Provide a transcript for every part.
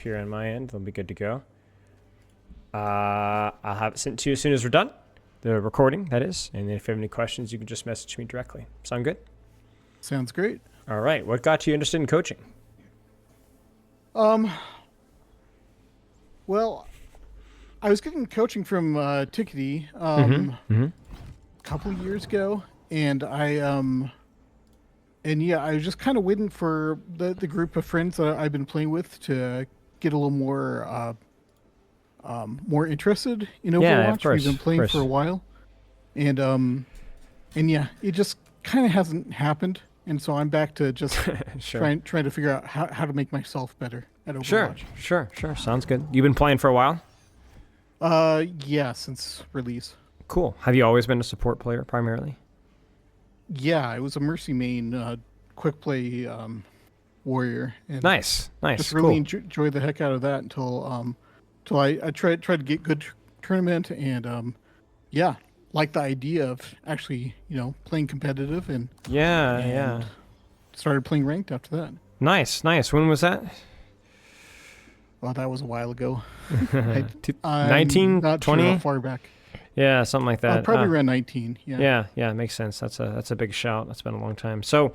here on my end. They'll be good to go. I'll have it sent to you as soon as we're done. The recording, that is. And then if you have any questions, you can just message me directly. Sound good? Sounds great. All right. What got you interested in coaching? Well, I was getting coaching from Tickety a couple of years ago, and I was just kind of waiting for the group of friends that I've been playing with to get a little more interested in Overwatch. Yeah, of course, We've been playing for a while, and it just kind of hasn't happened, and so I'm back to just Sure. trying to figure out how to make myself better at Overwatch. Sure. Sounds good. You've been playing for a while? Yeah, since release. Cool. Have you always been a support player primarily? Yeah, it was a Mercy main, quick play warrior. And Nice. just Cool. really enjoyed the heck out of that until I tried to get good tournament and like the idea of actually playing competitive and Yeah. started playing ranked after that. Nice. When was that? Well, that was a while ago. 19, not 20? sure how far back. Yeah, something like that. Probably around 19. Yeah. Yeah, makes sense. That's a big shout. That's been a long time. So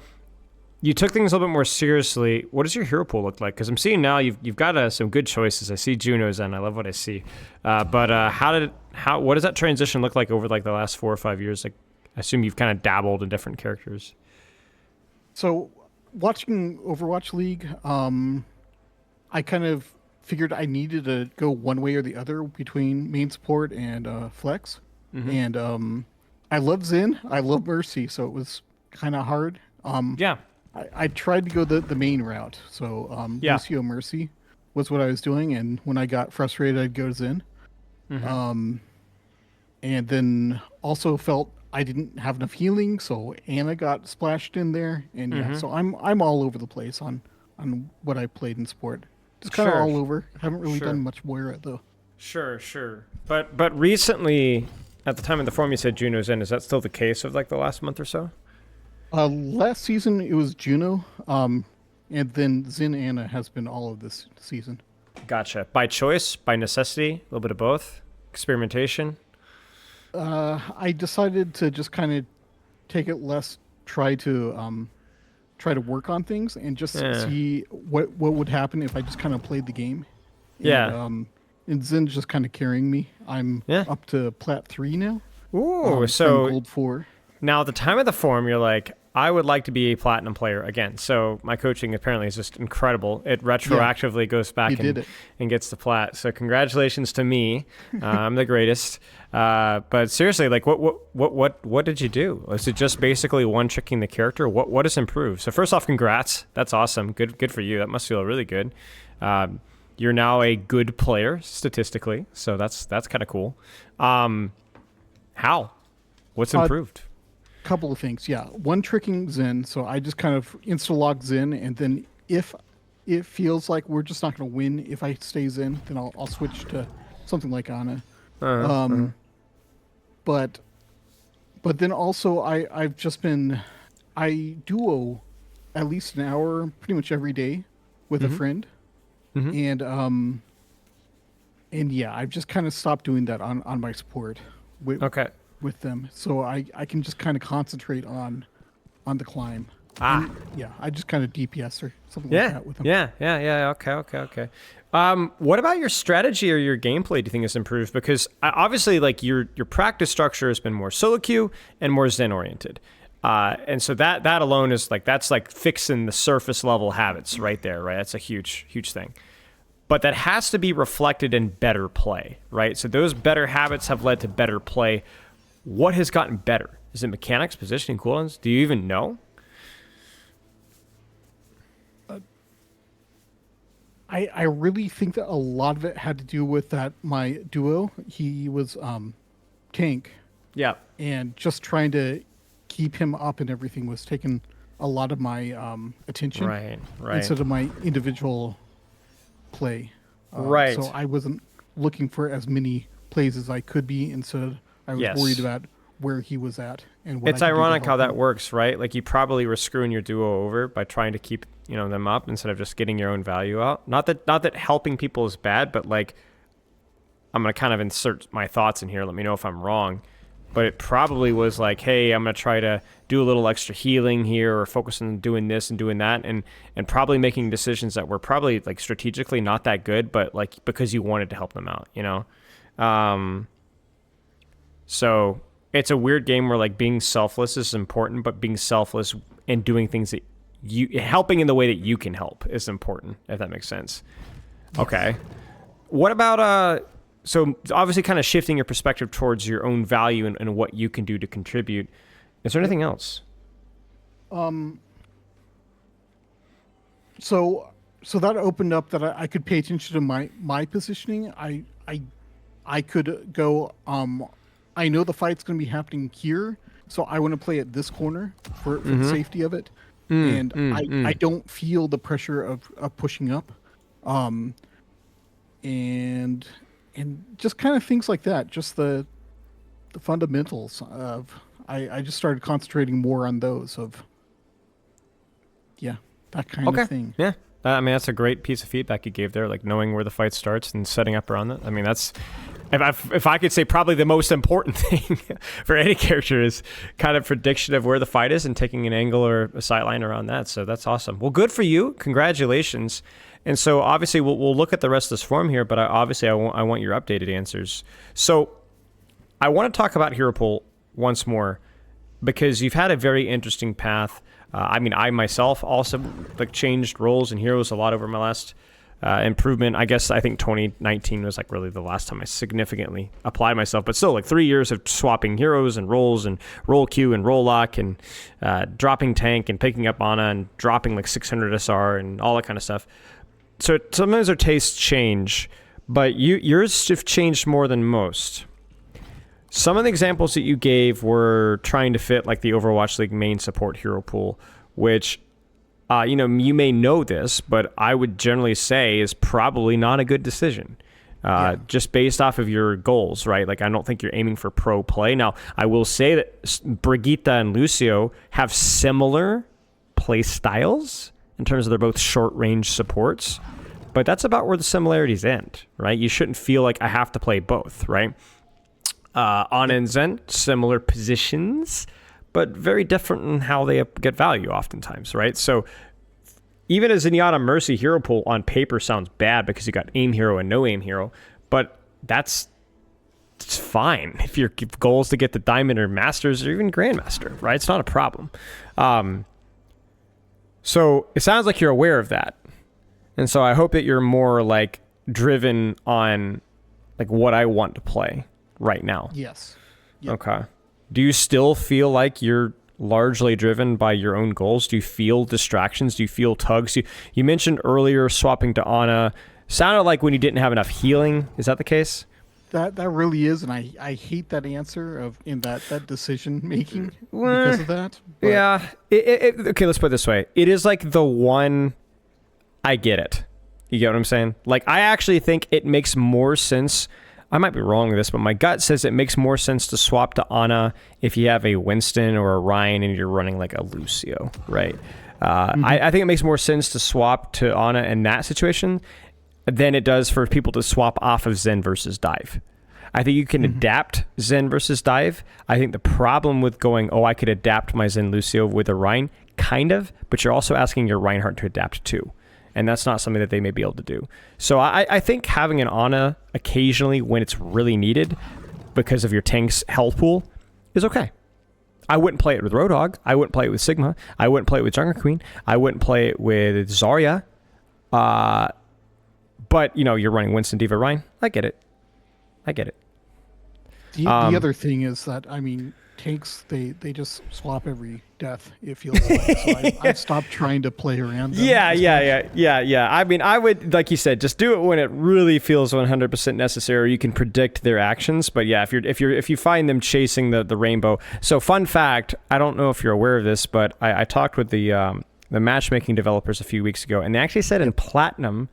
you took things a little bit more seriously. What does your hero pool look like? Because I'm seeing now you've got some good choices. I see Juno's in. I love what I see. But what does that transition look like over like the last 4 or 5 years? Like, I assume you've kind of dabbled in different characters. So watching Overwatch League, I kind of figured I needed to go one way or the other between main support and flex. And I love Zen, I love Mercy, so it was kind of hard. Yeah. I tried to go the main route, so Lucio Mercy was what I was doing, and when I got frustrated, I'd go to Zen. And then also felt I didn't have enough healing, so Anna got splashed in there, and so I'm all over the place on what I played in sport. Just kind of all over. Haven't really done much Moira though. Sure. But recently, at the time of the forum, you said Juno's in. Is that still the case of like the last month or so? Last season it was Juno, and then Zen Anna has been all of this season. Gotcha. By choice, by necessity, a little bit of both, experimentation. I decided to just kind of take it less, try to work on things and just see what would happen if I just kind of played the game. And Zen's just kind of carrying me. I'm up to Plat 3 now. Ooh, so Gold 4. Now, at the time of the forum, you're like, I would like to be a platinum player again. So my coaching apparently is just incredible. It retroactively goes back and gets the plat. So congratulations to me. I'm the greatest. But seriously, like, what did you do? Was it just basically one tricking the character? What has improved? So first off, congrats. That's awesome. Good for you. That must feel really good. You're now a good player statistically, so that's kind of cool. How? What's improved? Couple of things. One, tricking Zen, so I just kind of insta-log Zen, and then if it feels like we're just not going to win if I stay Zen, then I'll switch to something like Ana. But then also I've just been I duo at least an hour pretty much every day with a friend, and I've just kind of stopped doing that on my support. With them, so I can just kind of concentrate on the climb. I just kind of DPS or something like that with them. Yeah. Okay. What about your strategy or your gameplay do you think has improved? Because obviously, like your practice structure has been more solo queue and more Zen oriented, and so that alone is that's fixing the surface level habits right there, right? That's a huge thing. But that has to be reflected in better play, right? So those better habits have led to better play. What has gotten better? Is it mechanics, positioning, cooldowns? Do you even know? I really think that a lot of it had to do with that my duo, he was tank. Yeah. And just trying to keep him up and everything was taking a lot of my attention. Right. Instead of my individual play. Right. So I wasn't looking for as many plays as I could be. Instead, I was worried about where he was at and what it's ironic how that works, right? Like you probably were screwing your duo over by trying to keep them up instead of just getting your own value out. Not that helping people is bad, but like, I'm going to kind of insert my thoughts in here. Let me know if I'm wrong. But it probably was like, hey, I'm going to try to do a little extra healing here, or focus on doing this and doing that, and probably making decisions that were probably like strategically not that good, but like because you wanted to help them out, So it's a weird game where like being selfless is important, but being selfless and doing things that helping in the way that you can help is important, if that makes sense. Yes. Okay. What about, so obviously kind of shifting your perspective towards your own value and what you can do to contribute. Is there anything else? So that opened up that I could pay attention to my positioning. I could go, I know the fight's going to be happening here, so I want to play at this corner for the safety of it. I don't feel the pressure of pushing up. And just kind of things like that, just the fundamentals of, I just started concentrating more on those of, that kind of thing. Yeah. I mean, that's a great piece of feedback you gave there, like knowing where the fight starts and setting up around that. I mean, that's, if I could say probably the most important thing for any character is kind of prediction of where the fight is and taking an angle or a sight line around that. So that's awesome. Well, good for you. Congratulations. And so obviously we'll look at the rest of this form here, but I want your updated answers. So I want to talk about Hero Pool once more because you've had a very interesting path. I myself also like changed roles and heroes a lot over my last improvement. I think 2019 was like really the last time I significantly applied myself, but still like 3 years of swapping heroes and roles and roll Q and roll lock and dropping tank and picking up Ana and dropping like 600 SR and all that kind of stuff. So sometimes our tastes change, but yours have changed more than most. Some of the examples that you gave were trying to fit like the Overwatch League main support hero pool, which, you may know this, but I would generally say is probably not a good decision. Just based off of your goals, right? Like, I don't think you're aiming for pro play. Now, I will say that Brigitte and Lucio have similar play styles in terms of they're both short-range supports, but that's about where the similarities end, right? You shouldn't feel like I have to play both, right? Ana and Zen, similar positions, but very different in how they get value oftentimes, right? So even a Zenyatta Mercy hero pool on paper sounds bad because you got aim hero and no aim hero, but it's fine if your goal is to get the Diamond or Masters or even Grandmaster, right? It's not a problem. So it sounds like you're aware of that. And so I hope that you're more like driven on like what I want to play right now. Yes. Yep. Okay. Do you still feel like you're largely driven by your own goals? Do you feel distractions? Do you feel tugs? You mentioned earlier swapping to Ana. Sounded like when you didn't have enough healing. Is that the case? That really is, and I hate that answer in that decision making because of that. But. Yeah. Okay, let's put it this way. It is like the one, I get it. You get what I'm saying? Like, I actually think it makes more sense. I might be wrong with this, but my gut says it makes more sense to swap to Ana if you have a Winston or a Ryan and you're running like a Lucio, right? I think it makes more sense to swap to Ana in that situation than it does for people to swap off of Zen versus Dive. I think you can adapt Zen versus Dive. I think the problem with going, I could adapt my Zen Lucio with a Ryan, kind of, but you're also asking your Reinhardt to adapt too. And that's not something that they may be able to do. So I think having an Ana occasionally when it's really needed because of your tank's health pool is okay. I wouldn't play it with Roadhog. I wouldn't play it with Sigma. I wouldn't play it with Jungle Queen. I wouldn't play it with Zarya. But, you're running Winston, Diva, Ryan. I get it. The other thing is that, tanks, they just swap every death, it feels like. So I've stopped trying to play around them. Yeah. I would, like you said, just do it when it really feels 100% necessary. You can predict their actions. But yeah, if you find them chasing the rainbow. So fun fact, I don't know if you're aware of this, but I talked with the matchmaking developers a few weeks ago, and they actually said in Platinum,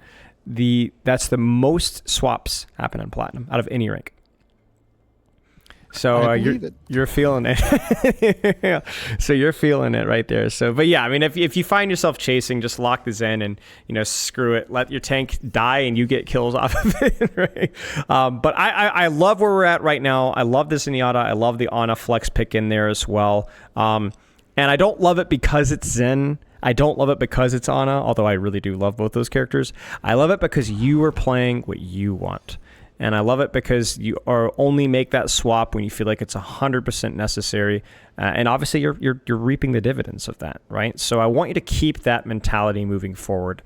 that's the most swaps happen in Platinum out of any rank. So you're feeling it. Yeah. So you're feeling it right there. So, but yeah, I mean, if you find yourself chasing, just lock the Zen and, screw it. Let your tank die and you get kills off of it, right? But I love where we're at right now. I love this Zenyatta. I love the Ana flex pick in there as well. And I don't love it because it's Zen. I don't love it because it's Ana, although I really do love both those characters. I love it because you are playing what you want. And I love it because you only make that swap when you feel like it's 100% necessary. And obviously you're reaping the dividends of that, right? So I want you to keep that mentality moving forward.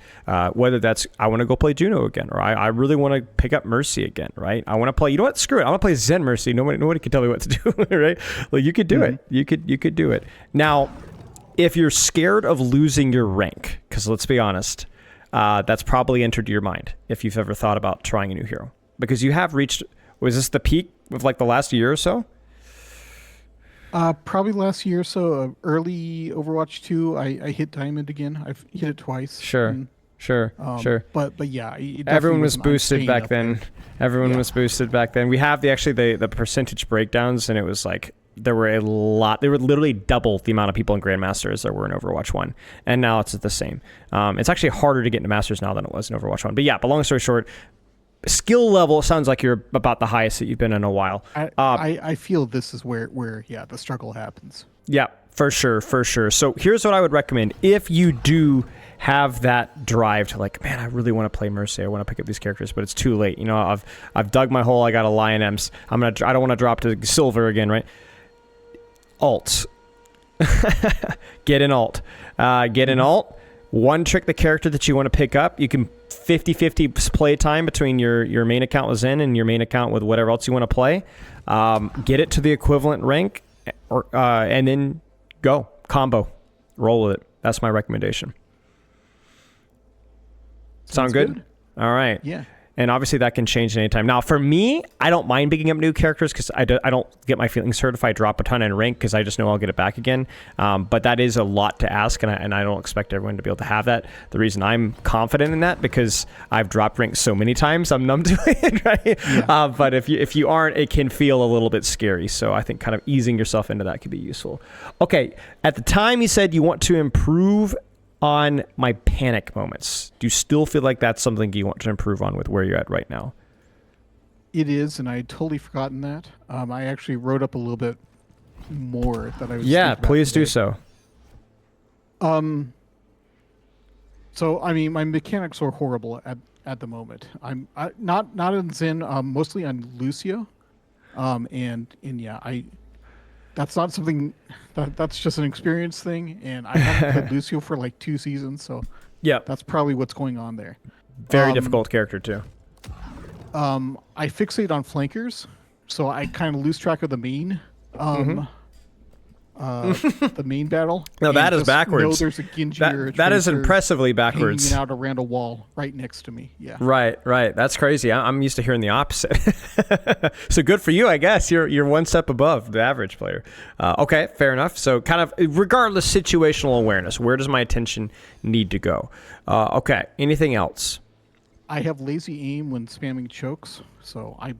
Whether that's, I want to go play Juno again, or I really want to pick up Mercy again, right? I want to play, screw it. I want to play Zen Mercy. Nobody can tell me what to do, right? Well, you could do it. You could do it. Now, if you're scared of losing your rank, because let's be honest, that's probably entered your mind if you've ever thought about trying a new hero. Because you have reached, was this the peak of like the last year or so? Probably last year or so. Early Overwatch 2, I hit Diamond again. I've hit it twice. Sure. But yeah. Everyone was boosted back then. Everyone was boosted back then. We have the percentage breakdowns, and it was like, there were a lot. There were literally double the amount of people in Grandmaster as there were in Overwatch 1. And now it's the same. It's actually harder to get into Masters now than it was in Overwatch 1. But yeah, but long story short, skill level sounds like you're about the highest that you've been in a while. I feel this is where the struggle happens. Yeah, for sure. So here's what I would recommend. If you do have that drive to like, man, I really want to play Mercy, I want to pick up these characters, but it's too late. I've dug my hole. I got a Lion Ems. I don't want to drop to silver again, right? Alt. Get an alt. One trick the character that you want to pick up, you can 50-50 play time between your main account with Zen and your main account with whatever else you want to play. Get it to the equivalent rank, and then go. Combo. Roll with it. That's my recommendation. Sound good? All right. Yeah. And obviously that can change at any time. Now, for me, I don't mind picking up new characters because I don't get my feelings hurt if I drop a ton in rank because I just know I'll get it back again. But that is a lot to ask, and I don't expect everyone to be able to have that. The reason I'm confident in that because I've dropped rank so many times, I'm numb to it, right? Yeah. But if you aren't, it can feel a little bit scary. So I think kind of easing yourself into that could be useful. Okay, at the time you said you want to improve on my panic moments. Do you still feel like that's something you want to improve on with where you're at right now? It is, and I had totally forgotten that. I actually wrote up a little bit more that I was. Yeah, please do so. So I mean, my mechanics are horrible at the moment. I'm not in Zen, mostly on Lucio, and yeah, that's not something that's just an experience thing, and I haven't played Lucio for like 2 seasons, so yeah, that's probably what's going on there. Very difficult character too. I fixate on flankers, so I kind of lose track of the main. The main battle. No, that is backwards. There's a Genji or a that is impressively backwards. Hanging out around a wall right next to me. Yeah. Right. That's crazy. I'm used to hearing the opposite. So good for you, I guess. You're one step above the average player. Okay, fair enough. So kind of regardless situational awareness, where does my attention need to go? Okay. Anything else? I have lazy aim when spamming chokes, so I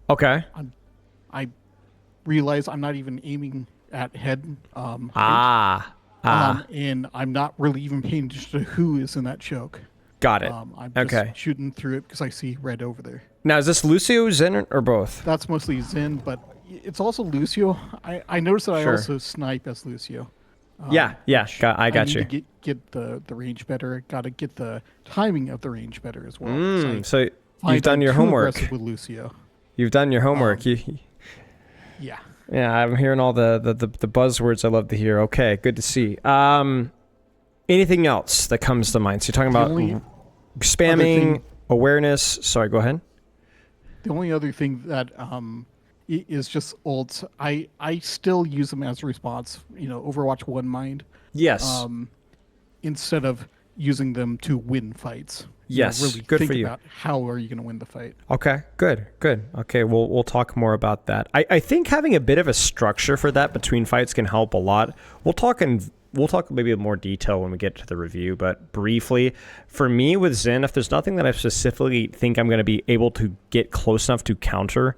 realize I'm not even aiming at head. And I'm not really even paying attention to who is in that choke. Got it. I'm just shooting through it because I see red over there. Now, is this Lucio, Zen, or both? That's mostly Zen, but it's also Lucio. I noticed that I also snipe as Lucio. I got you. To get the range better. Got to get the timing of the range better as well. So you've done your homework with Lucio. You've done your homework. Yeah. Yeah, I'm hearing all the buzzwords I love to hear. Okay, good to see. Anything else that comes to mind? So you're talking about spamming, awareness. Sorry, go ahead. The only other thing that is just ults. I still use them as a response. Overwatch 1 mind. Yes. Instead of using them to win fights. Yes, really good think for you. About how are you going to win the fight? Okay, good. Okay, we'll talk more about that. I think having a bit of a structure for that between fights can help a lot. We'll talk maybe in more detail when we get to the review, but briefly, for me with Zen, if there's nothing that I specifically think I'm going to be able to get close enough to counter,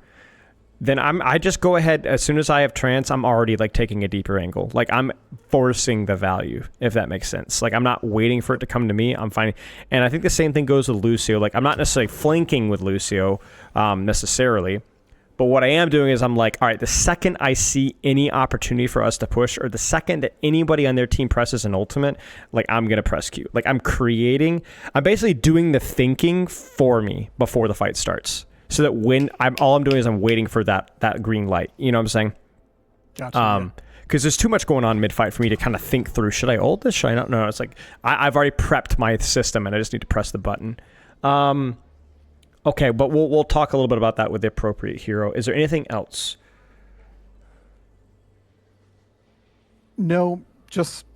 then I just go ahead as soon as I have trance. I'm already like taking a deeper angle. Like I'm forcing the value, if that makes sense. Like I'm not waiting for it to come to me. I'm finding, and I think the same thing goes with Lucio. Like I'm not necessarily flanking with Lucio necessarily, but what I am doing is I'm like, all right, the second I see any opportunity for us to push, or the second that anybody on their team presses an ultimate, like I'm gonna press Q. Like I'm basically doing the thinking for me before the fight starts. So that when all I'm doing is I'm waiting for that green light. You know what I'm saying? Gotcha. Because there's too much going on mid-fight for me to kind of think through. Should I ult this? Should I not? No, it's like I've already prepped my system and I just need to press the button. Okay, but we'll talk a little bit about that with the appropriate hero. Is there anything else? No, just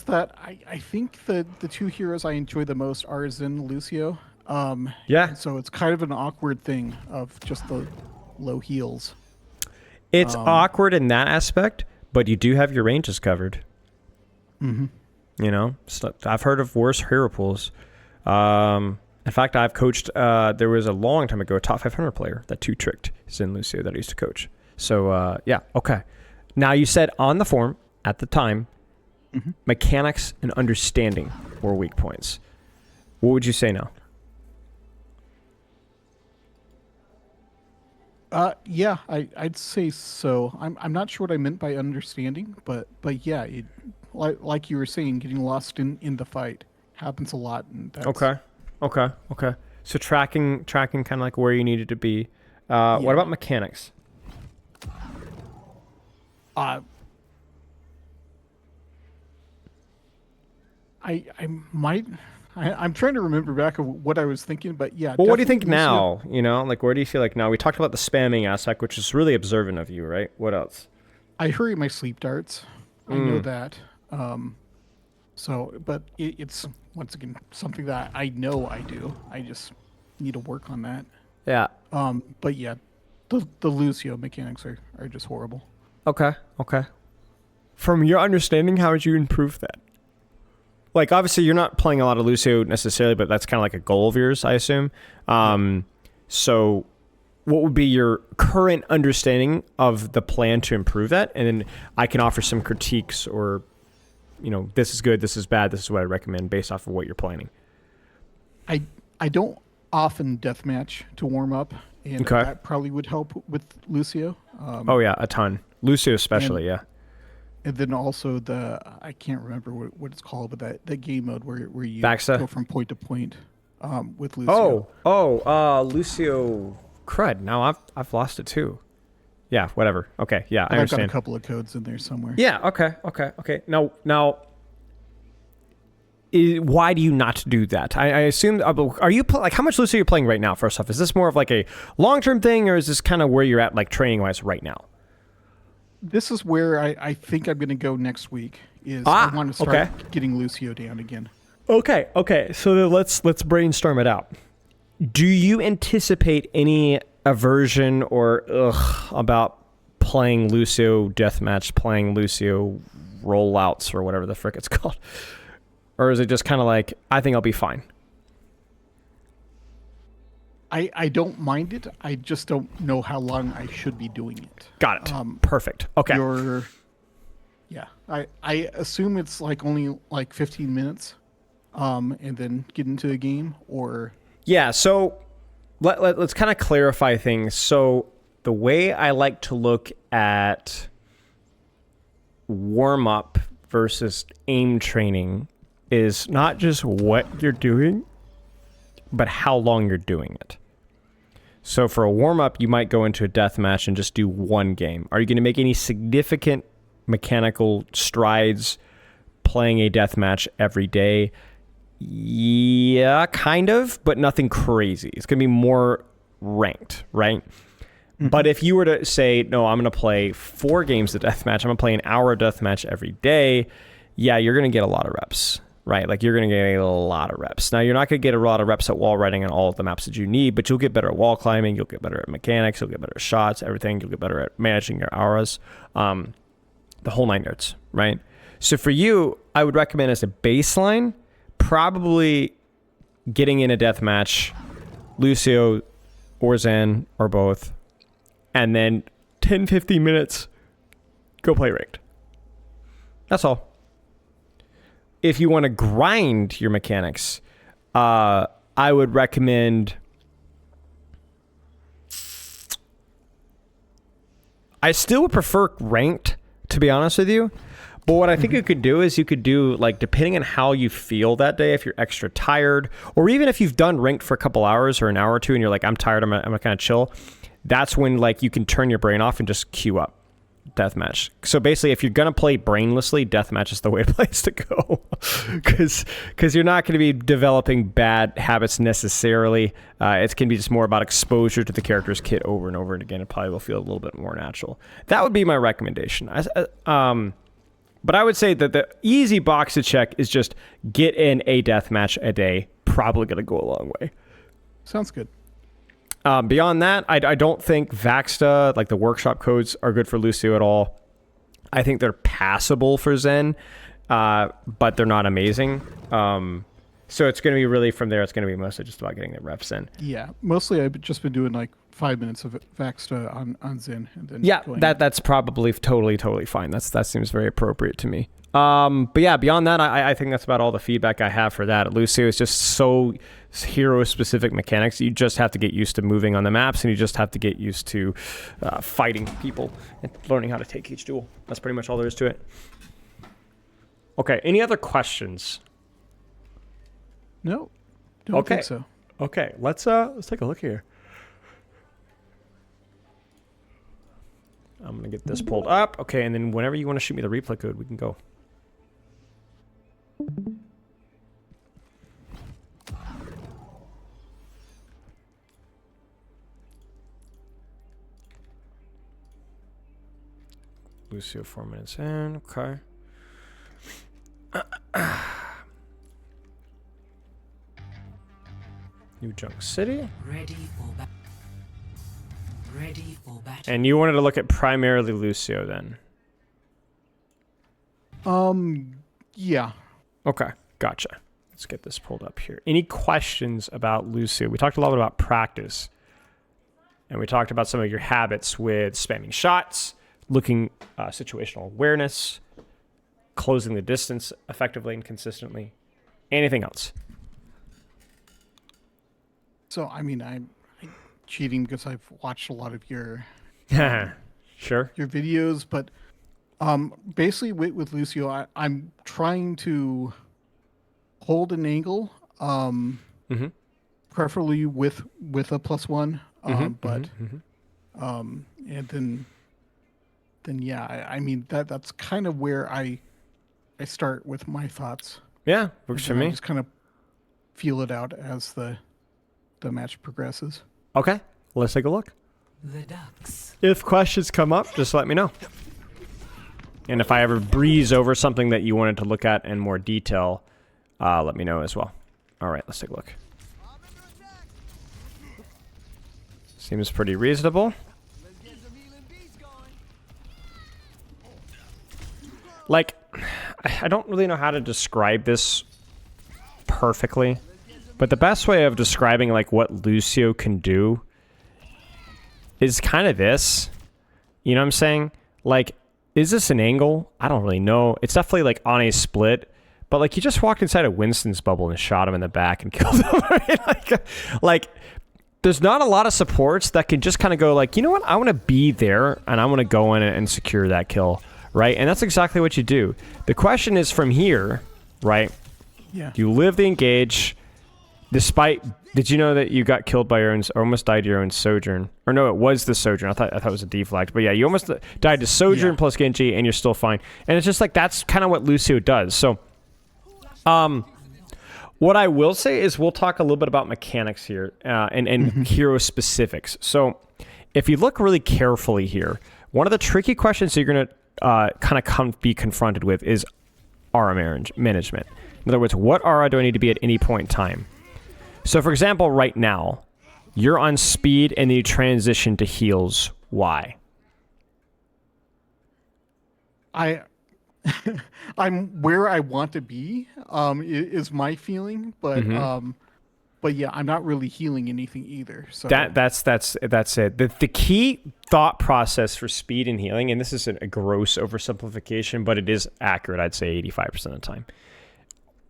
that. I think the two heroes I enjoy the most are Zen and Lucio. Yeah. So it's kind of an awkward thing of just the low heals. It's awkward in that aspect, but you do have your ranges covered. Mm-hmm. You know, I've heard of worse hero pools. In fact, I've coached, there was a long time ago, a top 500 player that 2-tricked Zen Lucio that I used to coach. So, yeah, okay. Now, you said on the form, at the time, mechanics and understanding were weak points. What would you say now? Yeah, I'd say so. I'm not sure what I meant by understanding, but yeah, like you were saying, getting lost in the fight happens a lot. And that's, Okay. So tracking kind of like where you needed to be. Yeah. What about mechanics? I might. I'm trying to remember back of what I was thinking, but yeah. Well, what do you think now? You know, like where do you feel like now? We talked about the spamming aspect, which is really observant of you, right? What else? I hurry my sleep darts. I know that. But it's once again something that I know I do. I just need to work on that. Yeah. But yeah, the Lucio mechanics are just horrible. Okay. From your understanding, how would you improve that? Like, obviously, you're not playing a lot of Lucio necessarily, but that's kind of like a goal of yours, I assume. So what would be your current understanding of the plan to improve that? And then I can offer some critiques or, you know, this is good, this is bad, this is what I recommend based off of what you're planning. I don't often deathmatch to warm up, and that probably would help with Lucio. Oh, yeah, a ton. Lucio especially, yeah. And then also I can't remember what it's called, but that game mode where you Baxa? go from point to point with Lucio. Lucio crud. Now I've lost it too. Yeah, whatever. Okay, yeah, I understand. I've got a couple of codes in there somewhere. Yeah, okay. Now, why do you not do that? I assume, are you, like, how much Lucio are you playing right now, first off? Is this more of like a long-term thing, or is this kind of where you're at, like, training-wise right now? This is where I think I'm going to go next week. I want to start getting Lucio down again. Okay. So then let's brainstorm it out. Do you anticipate any aversion or about playing Lucio deathmatch, playing Lucio rollouts, or whatever the frick it's called? Or is it just kind of like, I think I'll be fine? I don't mind it. I just don't know how long I should be doing it. Got it. Perfect. Okay. I assume it's like only like 15 minutes, and then get into a game, or... Yeah, so let's kind of clarify things. So the way I like to look at warm-up versus aim training is not just what you're doing, but how long you're doing it. So for a warm-up, you might go into a death match and just do one game. Are you going to make any significant mechanical strides playing a death match every day? Yeah, kind of, but nothing crazy. It's going to be more ranked, right? Mm-hmm. But if you were to say, no, I'm going to play 4 games of deathmatch, I'm going to play an hour of deathmatch every day, yeah, you're going to get a lot of reps. Right, like you're going to get a lot of reps. Now, you're not going to get a lot of reps at wall riding on all of the maps that you need, but you'll get better at wall climbing, you'll get better at mechanics, you'll get better at shots, everything. You'll get better at managing your auras, the whole 9 yards, right? So for you, I would recommend as a baseline, probably getting in a death match, Lucio or Zen or both, and then 10, 15 minutes, go play ranked. That's all. If you want to grind your mechanics, I would recommend... I still would prefer ranked, to be honest with you. But what I think you could do is you could do, like, depending on how you feel that day, if you're extra tired, or even if you've done ranked for a couple hours or an hour or two and you're like, I'm tired, I'm gonna kind of chill, that's when, like, you can turn your brain off and just queue up deathmatch. So basically, if you're gonna play brainlessly, deathmatch is the way place to go, because you're not going to be developing bad habits necessarily. It's going to be just more about exposure to the character's kit over and over and again. It probably will feel a little bit more natural. That would be my recommendation. But I would say that the easy box to check is just get in a deathmatch a day. Probably going to go a long way. Sounds good. Beyond that, I don't think Vaxta, like the workshop codes, are good for Lucio at all. I think they're passable for Zen, but they're not amazing. So it's going to be really from there, it's going to be mostly just about getting the reps in. Yeah, mostly I've just been doing like 5 minutes of Vaxta on Zen. And then that's probably totally fine. That seems very appropriate to me. But yeah, beyond that, I think that's about all the feedback I have for that. Lucio is just so hero-specific mechanics. You just have to get used to moving on the maps, and you just have to get used to fighting people and learning how to take each duel. That's pretty much all there is to it. Okay, any other questions? No, don't think so. Okay, let's take a look here. I'm gonna get this pulled up. Okay, and then whenever you want to shoot me the replay code, we can go. Lucio 4 minutes in. Okay. New Junk City. Ready for battle. And you wanted to look at primarily Lucio then? Yeah. Okay, gotcha. Let's get this pulled up here. Any questions about Lucio? We talked a lot about practice. And we talked about some of your habits with spamming shots, looking situational awareness, closing the distance effectively and consistently. Anything else? So, I mean, I'm cheating because I've watched a lot of your sure your videos, but basically with Lucio, I'm trying to hold an angle, preferably with a +1, and then yeah, I mean that's kind of where I start with my thoughts. Yeah, works for me. I just kind of feel it out as the match progresses. Okay, let's take a look. The ducks. If questions come up, just let me know. And if I ever breeze over something that you wanted to look at in more detail, let me know as well. All right, let's take a look. Seems pretty reasonable. Like, I don't really know how to describe this perfectly, but the best way of describing like what Lucio can do is kind of this. You know what I'm saying? Like, is this an angle? I don't really know. It's definitely like on a split, but like you just walked inside of Winston's bubble and shot him in the back and killed him. Right? Like there's not a lot of supports that can just kind of go like, you know what? I want to be there and I want to go in and secure that kill, right? And that's exactly what you do. The question is from here, right? Yeah. You live the engage. Despite, did you know that you got killed by your own, or almost died to your own Sojourn? Or no, it was the Sojourn. I thought it was a deflect. But yeah, you almost died to Sojourn plus Genji, and you're still fine. And it's just like, that's kind of what Lucio does. So, what I will say is we'll talk a little bit about mechanics here and hero specifics. So, if you look really carefully here, one of the tricky questions you're going to be confronted with is aura management. In other words, what aura do I need to be at any point in time? So, for example, right now, you're on speed and then you transition to heals. Why? I'm where I want to be. Is my feeling, but yeah, I'm not really healing anything either. So that's it. The key thought process for speed and healing, and this is a gross oversimplification, but it is accurate, I'd say 85% of the time.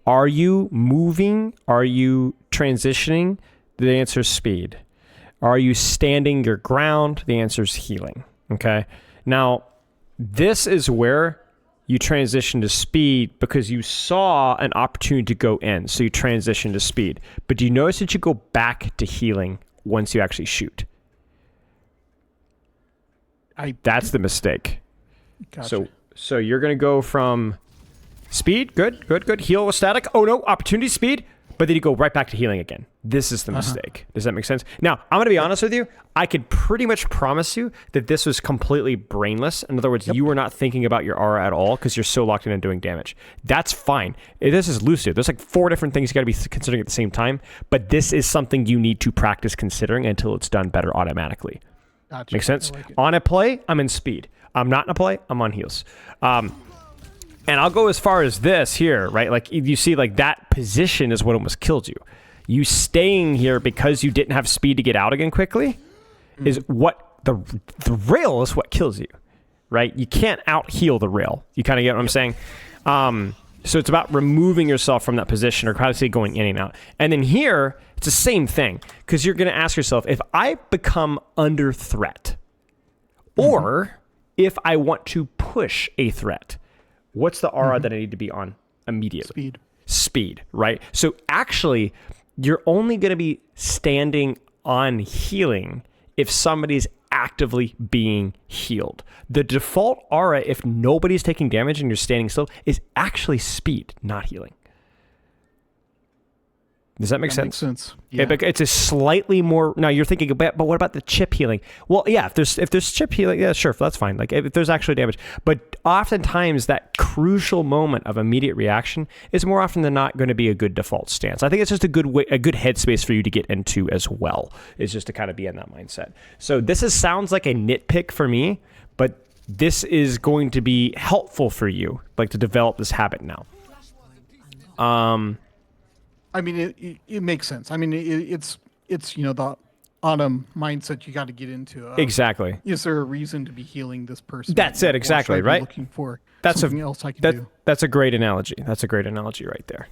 Are you moving? Are you transitioning? The answer is speed. Are you standing your ground? The answer is healing. Okay. Now, this is where you transition to speed because you saw an opportunity to go in. So you transition to speed. But do you notice that you go back to healing once you actually shoot? That's the mistake. Gotcha. So you're going to go from speed, good. Heal with static. Oh no, opportunity, speed. But then you go right back to healing again. This is the mistake. Does that make sense? Now, I'm going to be honest with you. I could pretty much promise you that this was completely brainless. In other words, you were not thinking about your aura at all because you're so locked in and doing damage. That's fine. This is Lucio. There's like 4 different things you got to be considering at the same time. But this is something you need to practice considering until it's done better automatically. Gotcha. Make sense? Like on a play, I'm in speed. I'm not in a play, I'm on heals. And I'll go as far as this here, right? Like you see, like that position is what almost killed you. You staying here because you didn't have speed to get out again quickly is what the rail is what kills you, right? You can't out heal the rail. You kind of get what I'm saying? So it's about removing yourself from that position, or how to say going in and out. And then here, it's the same thing, because you're going to ask yourself, if I become under threat, or if I want to push a threat, what's the aura that I need to be on immediately? Speed, right? So actually, you're only going to be standing on healing if somebody's actively being healed. The default aura, if nobody's taking damage and you're standing still, is actually speed, not healing. Does that make sense? Makes sense. Yeah. It's a slightly more. Now you're thinking about, but what about the chip healing? Well, yeah, if there's chip healing, yeah, sure, that's fine. Like if there's actually damage, but oftentimes that crucial moment of immediate reaction is more often than not going to be a good default stance. I think it's just a good way, a good headspace for you to get into as well. Is just to kind of be in that mindset. So this sounds like a nitpick for me, but this is going to be helpful for you, like to develop this habit now. I mean, it makes sense. I mean, it's the autumn mindset you got to get into. Exactly. Is there a reason to be healing this person? That's it. Exactly. Right. Looking for something else I can do. That's a great analogy. That's a great analogy right there.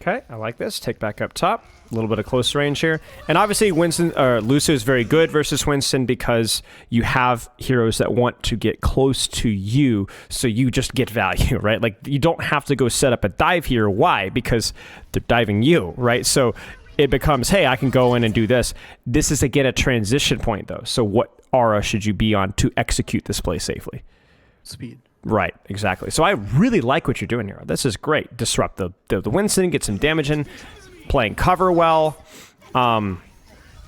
Okay, I like this. Take back up top. A little bit of close range here. And obviously Lucio is very good versus Winston because you have heroes that want to get close to you, so you just get value, right? Like you don't have to go set up a dive here. Why? Because they're diving you, right? So it becomes, hey, I can go in and do this. This is again a transition point though. So what aura should you be on to execute this play safely? Speed. Right, exactly. So I really like what you're doing here. This is great. Disrupt the Winston, get some damage in, playing cover well. And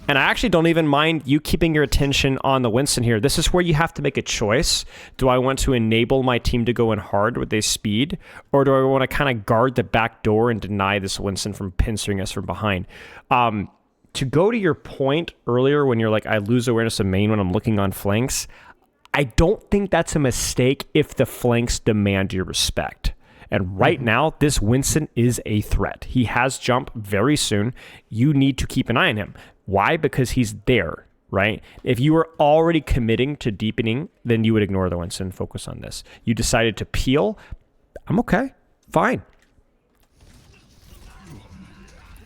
I actually don't even mind you keeping your attention on the Winston here. This is where you have to make a choice. Do I want to enable my team to go in hard with their speed? Or do I want to kind of guard the back door and deny this Winston from pinstering us from behind? To go to your point earlier when you're like, I lose awareness of main when I'm looking on flanks, I don't think that's a mistake if the flanks demand your respect. And right now, this Winston is a threat. He has jump very soon. You need to keep an eye on him. Why? Because he's there, right? If you were already committing to deepening, then you would ignore the Winston and focus on this. You decided to peel. I'm okay. Fine.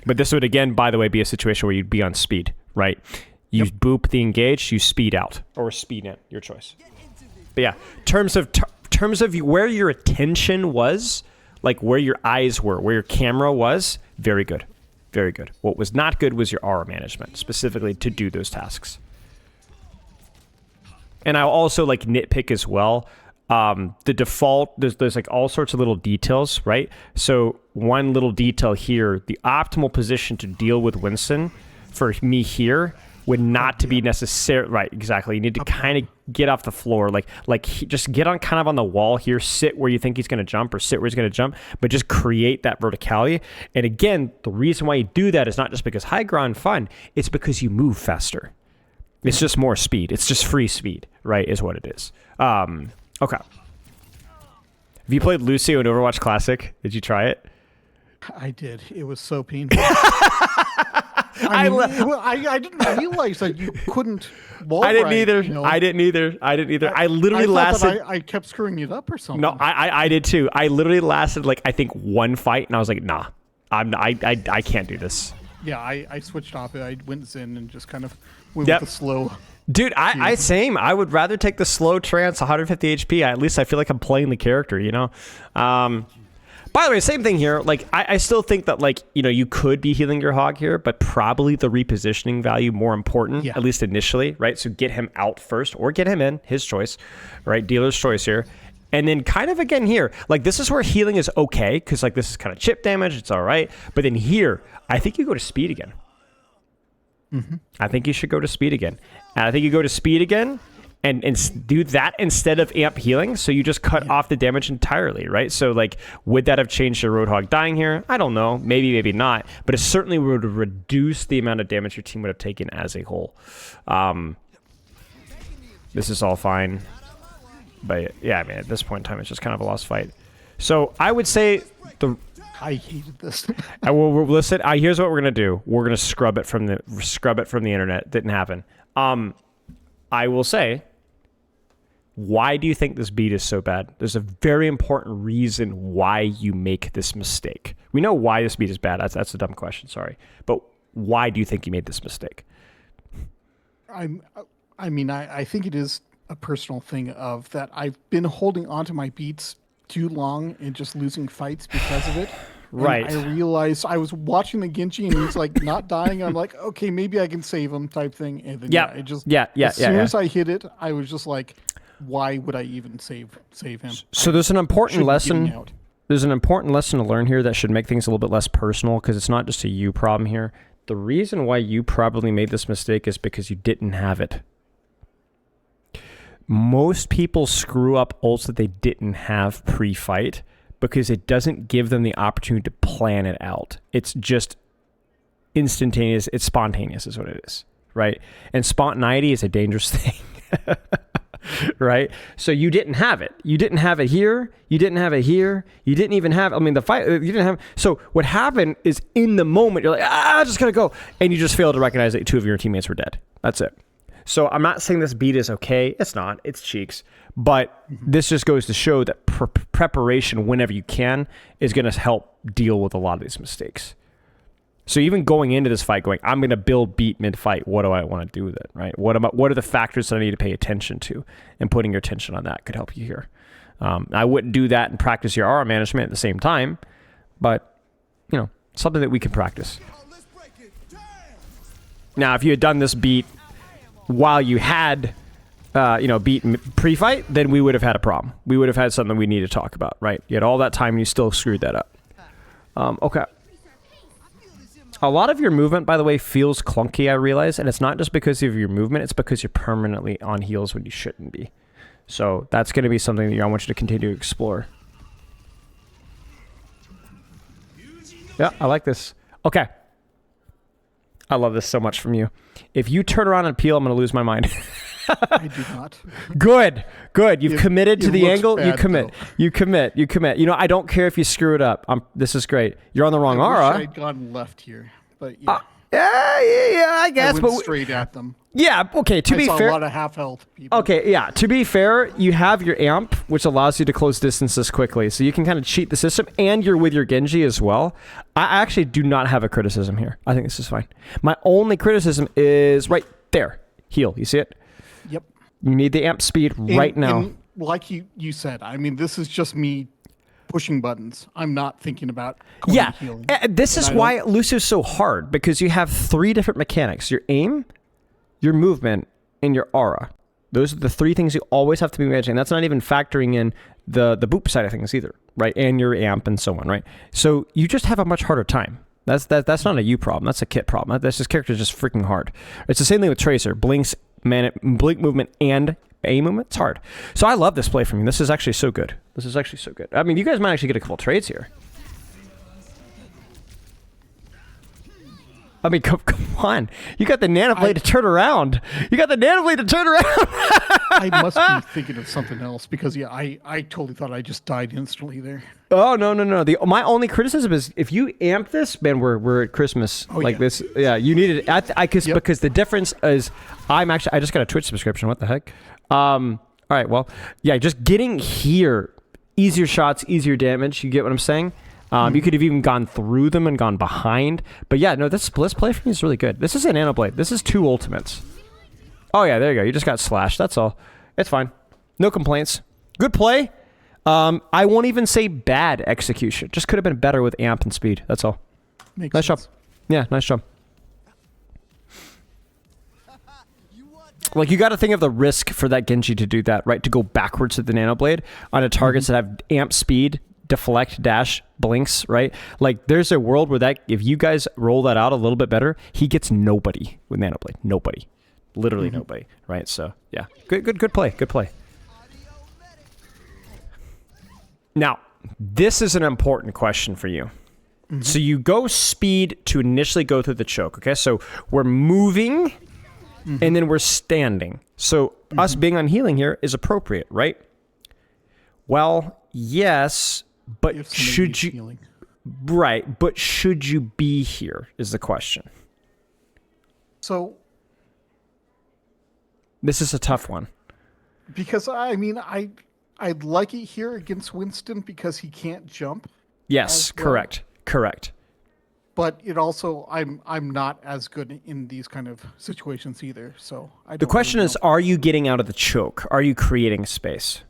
But this would, again, by the way, be a situation where you'd be on speed, right? You boop the engage, you speed out or speed in, your choice. But yeah, terms of where your attention was, like where your eyes were, where your camera was, very good, very good. What was not good was your aura management, specifically to do those tasks. And I'll also like nitpick as well. The default, there's like all sorts of little details, right? So one little detail here, the optimal position to deal with Winston for me here would not to be necessary. Right, exactly. You need to kind of get off the floor, just get on kind of on the wall here, sit where you think he's going to jump or sit where he's going to jump, but just create that verticality. And again, the reason why you do that is not just because high ground fun, it's because you move faster. It's just more speed. It's just free speed, right, is what it is. Okay. Have you played Lucio in Overwatch Classic? Did you try it? I did. It was so painful. I didn't realize that you couldn't wall I didn't ride, either. you know? I didn't either. I literally lasted. I kept screwing it up or something. No, I did too. I literally lasted like I think one fight, and I was like, nah, I can't do this. Yeah, I switched off it. I went Zen and just kind of went with the slow. Dude, I same. I would rather take the slow trance, 150 HP. At least I feel like I'm playing the character, you know? By the way, same thing here. Like, I still think that, like, you know, you could be healing your hog here, but probably the repositioning value more important, at least initially, right? So get him out first or get him in, his choice, right? Dealer's choice here. And then kind of again here, like this is where healing is okay, because like this is kind of chip damage, it's all right. But then here, I think you go to speed again. I think you should go to speed again. And I think you go to speed again and do that instead of amp healing. So you just cut off the damage entirely, right? So like, would that have changed your Roadhog dying here? I don't know. Maybe, maybe not. But it certainly would reduce the amount of damage your team would have taken as a whole. This is all fine. But yeah, I mean, at this point in time, it's just kind of a lost fight. So I would say I hated this. Listen. Here's what we're gonna do. We're gonna scrub it from the internet. Didn't happen. I will say, why do you think this beat is so bad? There's a very important reason why you make this mistake. We know why this beat is bad. That's a dumb question. Sorry, but why do you think you made this mistake? I mean, I think it is a personal thing of that I've been holding onto my beats too long and just losing fights because of it. Right. And I realized I was watching the Genji and he's like not dying. I'm like, okay, maybe I can save him type thing. And then as soon as I hit it, I was just like, why would I even save him? So there's an important lesson. There's an important lesson to learn here that should make things a little bit less personal, because it's not just a you problem here. The reason why you probably made this mistake is because you didn't have it. Most people screw up ults that they didn't have pre-fight because it doesn't give them the opportunity to plan it out. It's just instantaneous. It's spontaneous is what it is, right? And spontaneity is a dangerous thing, right? So you didn't have it. You didn't have it here. You didn't have it here. You didn't even have, I mean, the fight, you didn't have. So what happened is in the moment, you're like, I'm just going to go. And you just fail to recognize that two of your teammates were dead. That's it. So I'm not saying this beat is okay. It's not. It's cheeks. But this just goes to show that preparation, whenever you can, is going to help deal with a lot of these mistakes. So even going into this fight, going, I'm going to build beat mid-fight. What do I want to do with it, right? What are the factors that I need to pay attention to? And putting your attention on that could help you here. I wouldn't do that and practice your aura management at the same time. But, you know, something that we can practice. Now, if you had done this beat while you had, beat pre-fight, then we would have had a problem. We would have had something we need to talk about, right? You had all that time and you still screwed that up. Okay. A lot of your movement, by the way, feels clunky, I realize, and it's not just because of your movement, it's because you're permanently on heals when you shouldn't be. So that's going to be something that I want you to continue to explore. Yeah, I like this. Okay. I love this so much from you. If you turn around and peel, I'm going to lose my mind. I do not. Good. You've committed to the angle. Bad, you commit. You know, I don't care if you screw it up. This is great. You're on the wrong aura. I wish I'd gone left here, but yeah. I guess. I went straight at them. Yeah, okay, to be fair. a lot of half health people. Okay, yeah, to be fair, you have your amp, which allows you to close distances quickly, so you can kind of cheat the system, and you're with your Genji as well. I actually do not have a criticism here. I think this is fine. My only criticism is right there. Heal, you see it? Yep. You need the amp speed right now. And like you said, I mean, this is just me pushing buttons. I'm not thinking about healing. This is why Lucio's so hard, because you have 3 different mechanics. Your aim, your movement, and your aura. Those are the 3 things you always have to be managing. That's not even factoring in the boop side of things either, right? And your amp and so on, right? So you just have a much harder time. That's not a you problem. That's a kit problem. That's just character's just freaking hard. It's the same thing with Tracer. Blink movement and A movement. It's hard. So I love this play from you. This is actually so good. I mean, you guys might actually get a couple trades here. I mean, come on. You got the nanoblade to turn around. I must be thinking of something else because, yeah, I totally thought I just died instantly there. Oh, no. My only criticism is if you amp this, man, we're at Christmas this. Yeah, you need it. Because the difference is I just got a Twitch subscription. What the heck? All right, well, yeah, just getting here, easier shots, easier damage. You get what I'm saying? You could have even gone through them and gone behind. But yeah, no, this play for me is really good. This is a nanoblade. This is 2 ultimates. Oh yeah, there you go. You just got slashed. That's all. It's fine. No complaints. Good play. I won't even say bad execution. Just could have been better with amp and speed. That's all. Nice job. Yeah, nice job. Like, you got to think of the risk for that Genji to do that, right? To go backwards with the nanoblade on a targets that have amp speed, deflect, dash, blinks, right? Like, there's a world where that, if you guys roll that out a little bit better, he gets nobody with nanoblade. Nobody. Literally nobody, right? So, yeah. Good play. Good play. Now, this is an important question for you. So you go speed to initially go through the choke, okay? So we're moving, and then we're standing. So us being on healing here is appropriate, right? Well, yes, but should you... Healing. Right, but should you be here is the question. So... This is a tough one. Because, I mean, I'd like it here against Winston because he can't jump. Yes, correct. But it also, I'm not as good in these kind of situations either. So the question is, are you getting out of the choke? Are you creating space?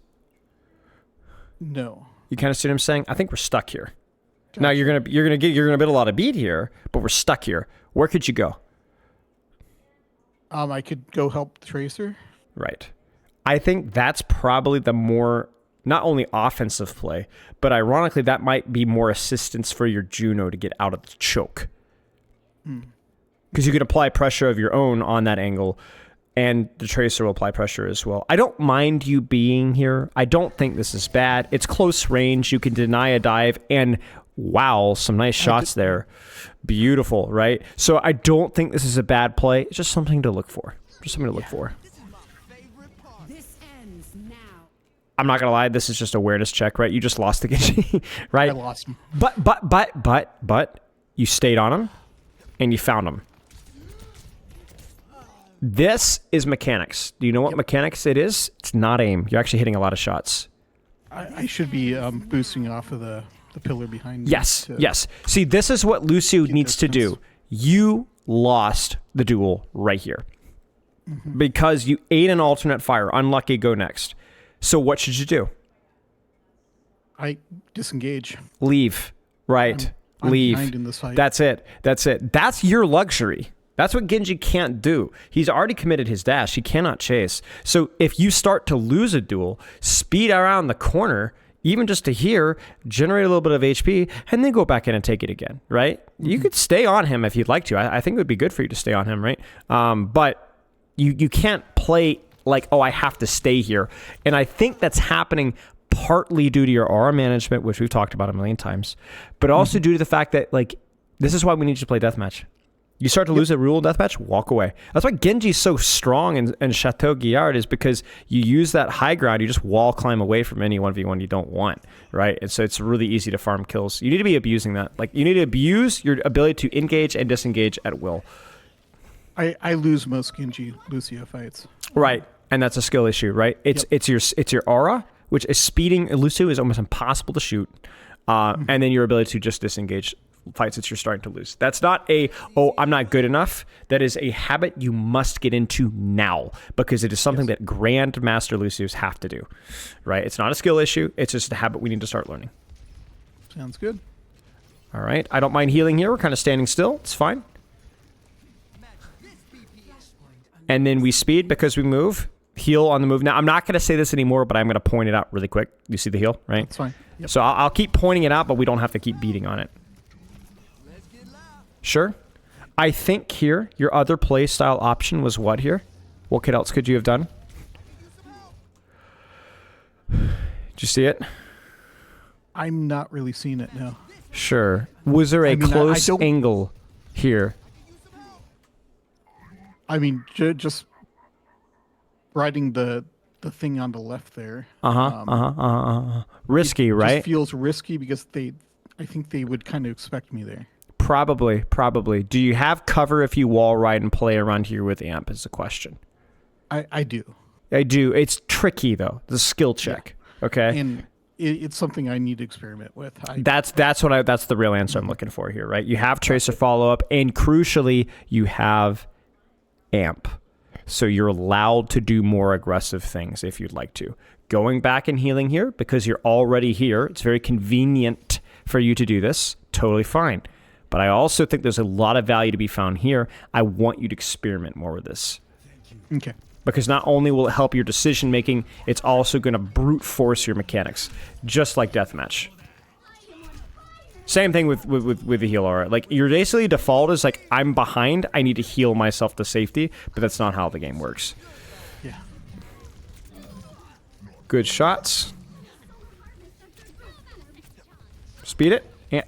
No. You kind of see what I'm saying? I think we're stuck here. Gotcha. Now you're gonna build a lot of beat here, but we're stuck here. Where could you go? I could go help the Tracer. Right. I think that's probably the more, not only offensive play, but ironically, that might be more assistance for your Juno to get out of the choke. Because you can apply pressure of your own on that angle, and the Tracer will apply pressure as well. I don't mind you being here. I don't think this is bad. It's close range. You can deny a dive, and wow, some nice shots there. Beautiful, right? So I don't think this is a bad play. It's just something to look for. I'm not gonna lie, this is just awareness check, right? You just lost the Genji, right? I lost him. But you stayed on him and you found him. This is mechanics. Do you know what mechanics it is? It's not aim. You're actually hitting a lot of shots. I should be boosting off of the pillar behind me. Yes. See, this is what Lucio needs to do. You lost the duel right here. Because you ate an alternate fire. Unlucky, go next. So what should you do? I disengage. Leave. Right. I'm Leave. behind in this fight. That's it. That's your luxury. That's what Genji can't do. He's already committed his dash. He cannot chase. So if you start to lose a duel, speed around the corner, even just to here, generate a little bit of HP, and then go back in and take it again, right? You could stay on him if you'd like to. I think it would be good for you to stay on him, right? But you can't play like, oh, I have to stay here. And I think that's happening partly due to your aura management, which we've talked about a million times, but also due to the fact that, like, this is why we need you to play deathmatch. You start to lose a rule deathmatch, walk away. That's why Genji's so strong in Chateau Guillard, is because you use that high ground, you just wall climb away from any 1v1 you don't want, right? And so it's really easy to farm kills. You need to be abusing that. Like, you need to abuse your ability to engage and disengage at will. I lose most Genji Lucio fights. Right, and that's a skill issue, right? It's your aura, which is speeding. Lucio is almost impossible to shoot, and then your ability to just disengage fights that you're starting to lose. That's not I'm not good enough. That is a habit you must get into now, because it is something that Grandmaster Lucios have to do, right? It's not a skill issue. It's just a habit we need to start learning. Sounds good. All right. I don't mind healing here. We're kind of standing still. It's fine. And then we speed because we move. Heal on the move. Now, I'm not going to say this anymore, but I'm going to point it out really quick. You see the heal, right? That's fine. Yep. So I'll keep pointing it out, but we don't have to keep beating on it. Sure. I think here, your other play style option was what here? What else could you have done? Did you see it? I'm not really seeing it now. Sure. Was there a close angle here? I mean, just riding the thing on the left there. Risky, Just right? feels risky because I think they would kind of expect me there. Probably. Do you have cover if you wall ride and play around here with amp is the question. I do. I do. It's tricky though. The skill check. Yeah. Okay. And it's something I need to experiment with. That's the real answer I'm looking for here, right? You have tracer follow up, and crucially, you have amp. So you're allowed to do more aggressive things if you'd like to. Going back and healing here because you're already here. It's very convenient for you to do this. Totally fine. But I also think there's a lot of value to be found here. I want you to experiment more with this. Okay. Because not only will it help your decision making, it's also going to brute force your mechanics, just like deathmatch. Same thing with the heal aura. Like, your basically default is like, I'm behind, I need to heal myself to safety, but that's not how the game works. Yeah. Good shots. Speed it. Yeah.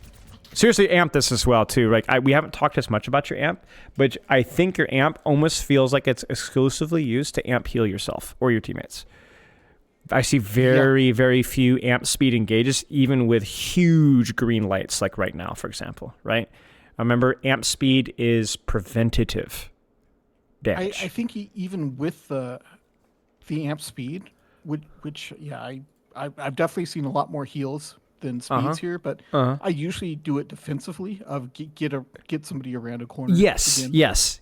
Seriously, amp this as well, too. Like, we haven't talked as much about your amp, but I think your amp almost feels like it's exclusively used to amp heal yourself or your teammates. I see very few amp speed engages, even with huge green lights, like right now, for example, right? Remember, amp speed is preventative damage. I think even with the amp speed, which I've definitely seen a lot more heals than speeds here, but I usually do it defensively of get somebody around a corner. Yes.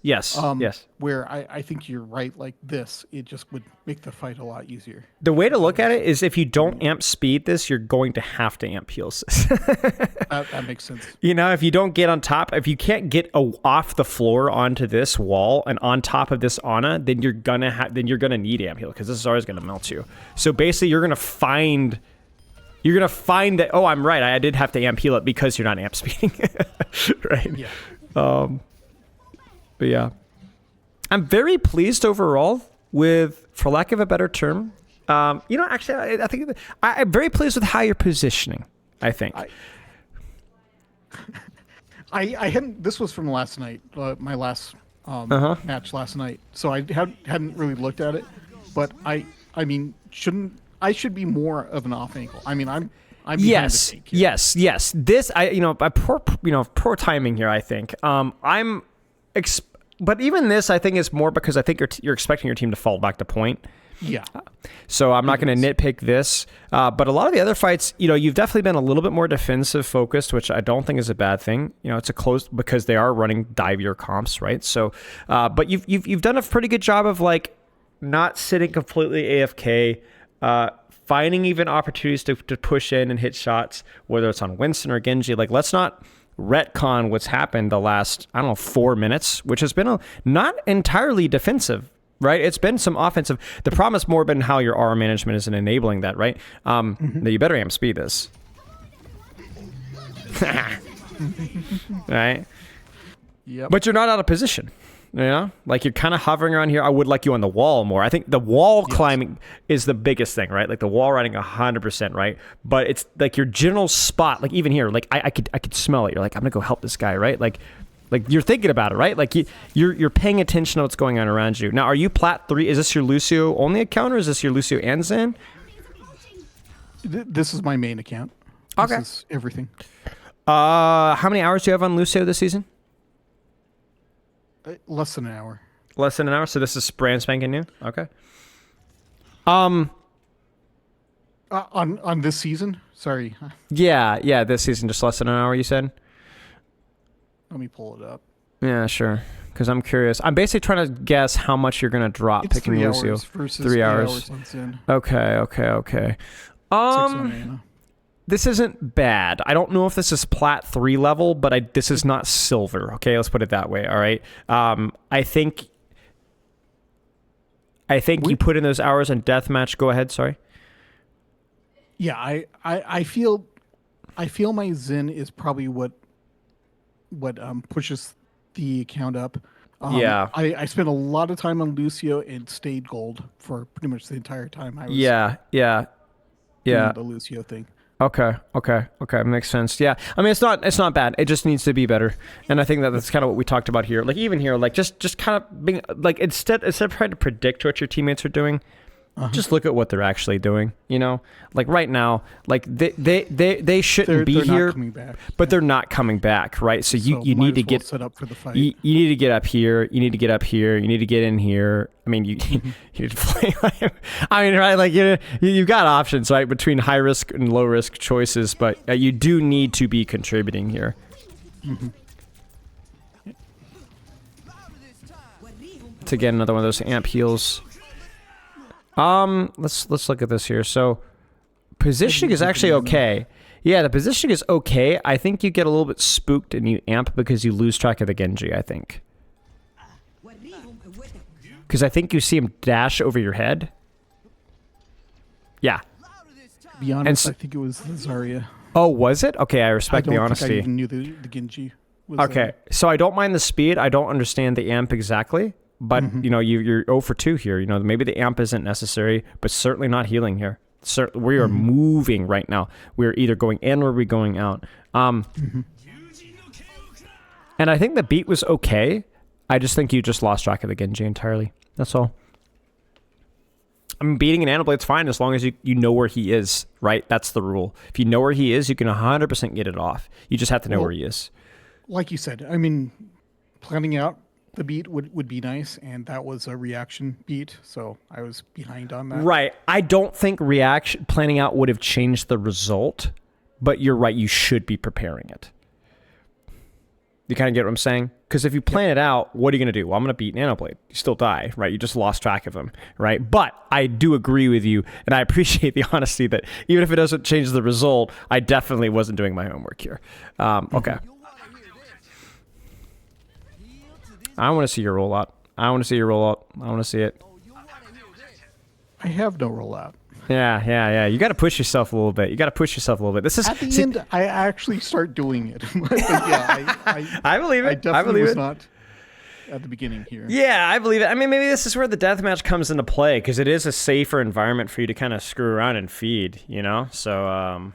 Where I think you're right, like this, it just would make the fight a lot easier. The way to look at it is if you don't amp speed this, you're going to have to amp heals this. That makes sense. You know, if you don't get on top, if you can't get off the floor onto this wall and on top of this Ana, then you're gonna need amp heal because this is always gonna melt you. So basically, you're gonna find that, oh, I'm right, I did have to amp heal it because you're not amp speeding. Right? Yeah. But yeah. I'm very pleased overall with, for lack of a better term, actually, I think I'm very pleased with how you're positioning, I think. I hadn't, this was from last night, my last match last night, so I hadn't really looked at it, but I mean, I should be more of an off angle. I mean, I'm yes. This, poor timing here, I think. But even this, I think, is more because I think you're expecting your team to fall back to point. Yeah. So I'm not going to nitpick this. But a lot of the other fights, you've definitely been a little bit more defensive focused, which I don't think is a bad thing. It's a close because they are running divier comps, right? So, but you've done a pretty good job of like not sitting completely AFK. Finding even opportunities to push in and hit shots, whether it's on Winston or Genji. Like, let's not retcon what's happened the last, 4 minutes, which has been not entirely defensive, right? It's been some offensive. The problem has more been how your aura management isn't enabling that, right? Now you better amp speed this. Right? Yep. But you're not out of position. Like you're kind of hovering around here. I would like you on the wall more. I think the wall climbing is the biggest thing, right? Like the wall riding 100%, right? But it's like your general spot, like even here, like I could smell it. You're like, I'm gonna go help this guy, right? Like you're thinking about it, right? Like you're paying attention to what's going on around you. Now, are you plat 3? Is this your Lucio only account, or is this your Lucio and Zen? This is my main account. Okay. This is everything. How many hours do you have on Lucio this season? Less than an hour. Less than an hour. So this is brand spanking new. Okay. On this season, sorry. Yeah. This season, just less than an hour. You said. Let me pull it up. Yeah, sure. Because I'm curious. I'm basically trying to guess how much you're gonna drop it's picking 3 Lucio. Hours versus 3 hours. 8 hours on Zen. Okay. 6 on Ana. This isn't bad. I don't know if this is plat 3 level, but this is not silver. Okay, let's put it that way. All right. I think you put in those hours in deathmatch. Go ahead. Sorry. Yeah, I feel my Zen is probably what pushes the account up. Yeah. I spent a lot of time on Lucio and stayed gold for pretty much the entire time I was Yeah. doing the Lucio thing. Okay. Makes sense. Yeah. I mean, it's not bad. It just needs to be better. And I think that's kind of what we talked about here. Like even here, like just kind of being like instead of trying to predict what your teammates are doing, just look at what they're actually doing. Like right now, like they shouldn't be here, not coming back. But they're not coming back, right? So you need to get set up for the fight. You need to get up here. You need to get up here. You need to get in here. I mean, you need to play. I mean, right? Like you've got options, right, between high risk and low risk choices, but you do need to be contributing here. To get another one of those amp heals. Let's look at this here. So positioning is actually okay. Yeah, the positioning is okay. I think you get a little bit spooked and you amp because you lose track of the Genji, I think. Because I think you see him dash over your head. Yeah. To be honest, I think it was the Zarya. Oh, was it? Okay, I respect the honesty. I even knew the Genji was okay, so I don't mind the speed. I don't understand the amp exactly. But, you're 0 for 2 here. Maybe the amp isn't necessary, but certainly not healing here. We are moving right now. We're either going in or we're going out. And I think the beat was okay. I just think you just lost track of the Genji entirely. That's all. I mean, beating an Anablade's fine as long as you know where he is, right? That's the rule. If you know where he is, you can 100% get it off. You just have to know where he is. Like you said, I mean, planning out the beat would be nice, and that was a reaction beat, so I was behind on that. Right. I don't think reaction planning out would have changed the result, but you're right, you should be preparing it. You kind of get what I'm saying? Because if you plan it out, what are you going to do? Well, I'm going to beat Nanoblade. You still die, right? You just lost track of him, right? But I do agree with you, and I appreciate the honesty that even if it doesn't change the result, I definitely wasn't doing my homework here. Okay. I want to see your rollout. I want to see it. I have no rollout. Yeah. You got to push yourself a little bit. This is at the end. I actually start doing it. But yeah, I believe it. I definitely was not at the beginning here. Yeah, I believe it. I mean, maybe this is where the deathmatch comes into play because it is a safer environment for you to kind of screw around and feed. So.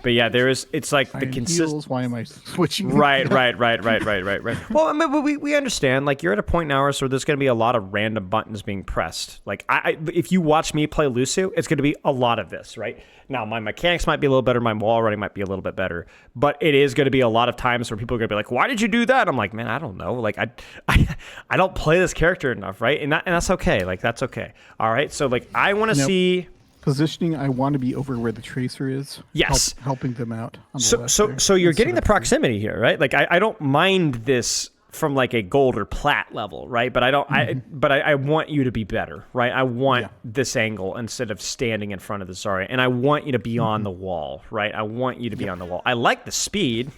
But yeah, it's like the consistent. Why am I switching? Right. Well, I mean, we understand. Like, you're at a point now where there's going to be a lot of random buttons being pressed. Like, if you watch me play Lucio, it's going to be a lot of this, right? Now, my mechanics might be a little better, my wall running might be a little bit better, but it is going to be a lot of times where people are going to be like, "Why did you do that?" I'm like, "Man, I don't know. Like, I don't play this character enough, right?" And that's okay. Like, that's okay. All right. So, like, I want to see. Positioning, I want to be over where the tracer is. Yes. Helping them out. So you're getting the proximity here, right? Like I don't mind this from like a gold or plat level, right? But I don't. I want you to be better, right? I want this angle instead of standing in front of the Zarya, and I want you to be on the wall, right? I want you to be on the wall. I like the speed.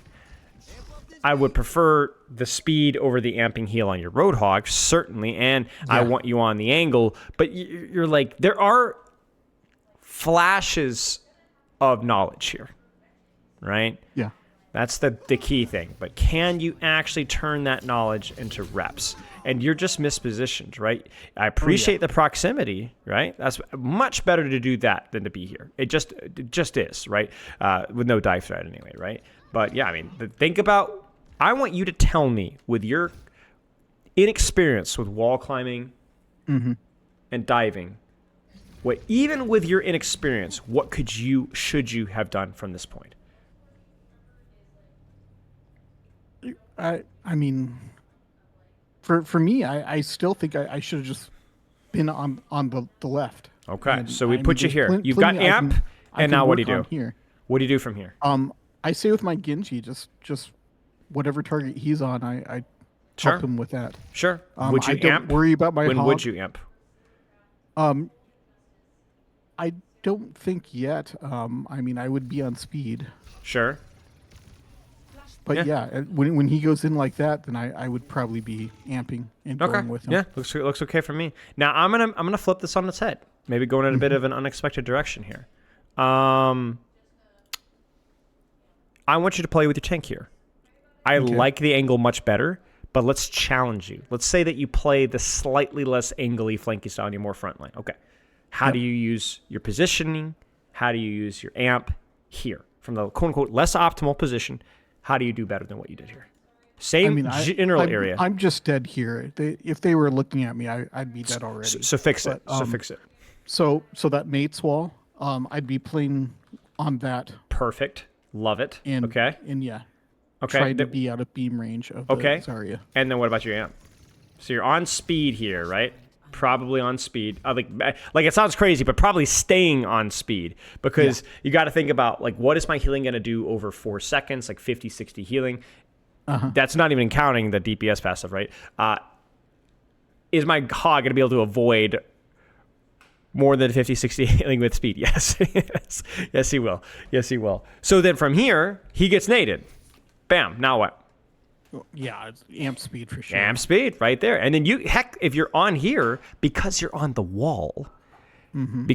I would prefer the speed over the amping heal on your Roadhog, certainly, and I want you on the angle. But you're like, there are flashes of knowledge here, right? Yeah. That's the key thing. But can you actually turn that knowledge into reps? And you're just mispositioned, right? I appreciate the proximity, right? That's much better to do that than to be here. It just is, right? With no dive threat anyway, right? But yeah, I mean, think about, I want you to tell me with your inexperience with wall climbing and diving, even with your inexperience, what should you have done from this point? I mean, for me, I still think I should have just been on the left. Okay, and, so we put you here. You've got amp, and now what do you do? Here. What do you do from here? I say with my Genji, just whatever target he's on, I help him with that. Sure. Would you I don't worry about my When hog. would you amp? I don't think yet. I mean, I would be on speed. Sure. But yeah, when he goes in like that, then I would probably be amping and going with him. Yeah, looks okay for me. Now I'm gonna flip this on its head. Maybe going in a bit of an unexpected direction here. I want you to play with your tank here. I like the angle much better, but let's challenge you. Let's say that you play the slightly less angly flanky style on your more front line. Okay. How do you use your positioning? How do you use your amp here? From the quote-unquote less optimal position, how do you do better than what you did here? Same general area. I'm just dead here. If they were looking at me, I'd be dead already. So fix it. Fix it. So that mate's wall, I'd be playing on that. Perfect. Love it. Okay. Try to be out of beam range of the Zarya. And then what about your amp? So you're on speed here, right? Probably on speed. Like it sounds crazy, but probably staying on speed because you got to think about like what is my healing going to do over 4 seconds, like 50, 60 healing. That's not even counting the DPS passive, right? Is my hog going to be able to avoid more than 50, 60 healing with speed? Yes. Yes, he will. Yes, he will. So then from here, he gets naded. Bam. Now what? Yeah, it's amp speed for sure. Amp speed right there. And then if you're on here, because you're on the wall,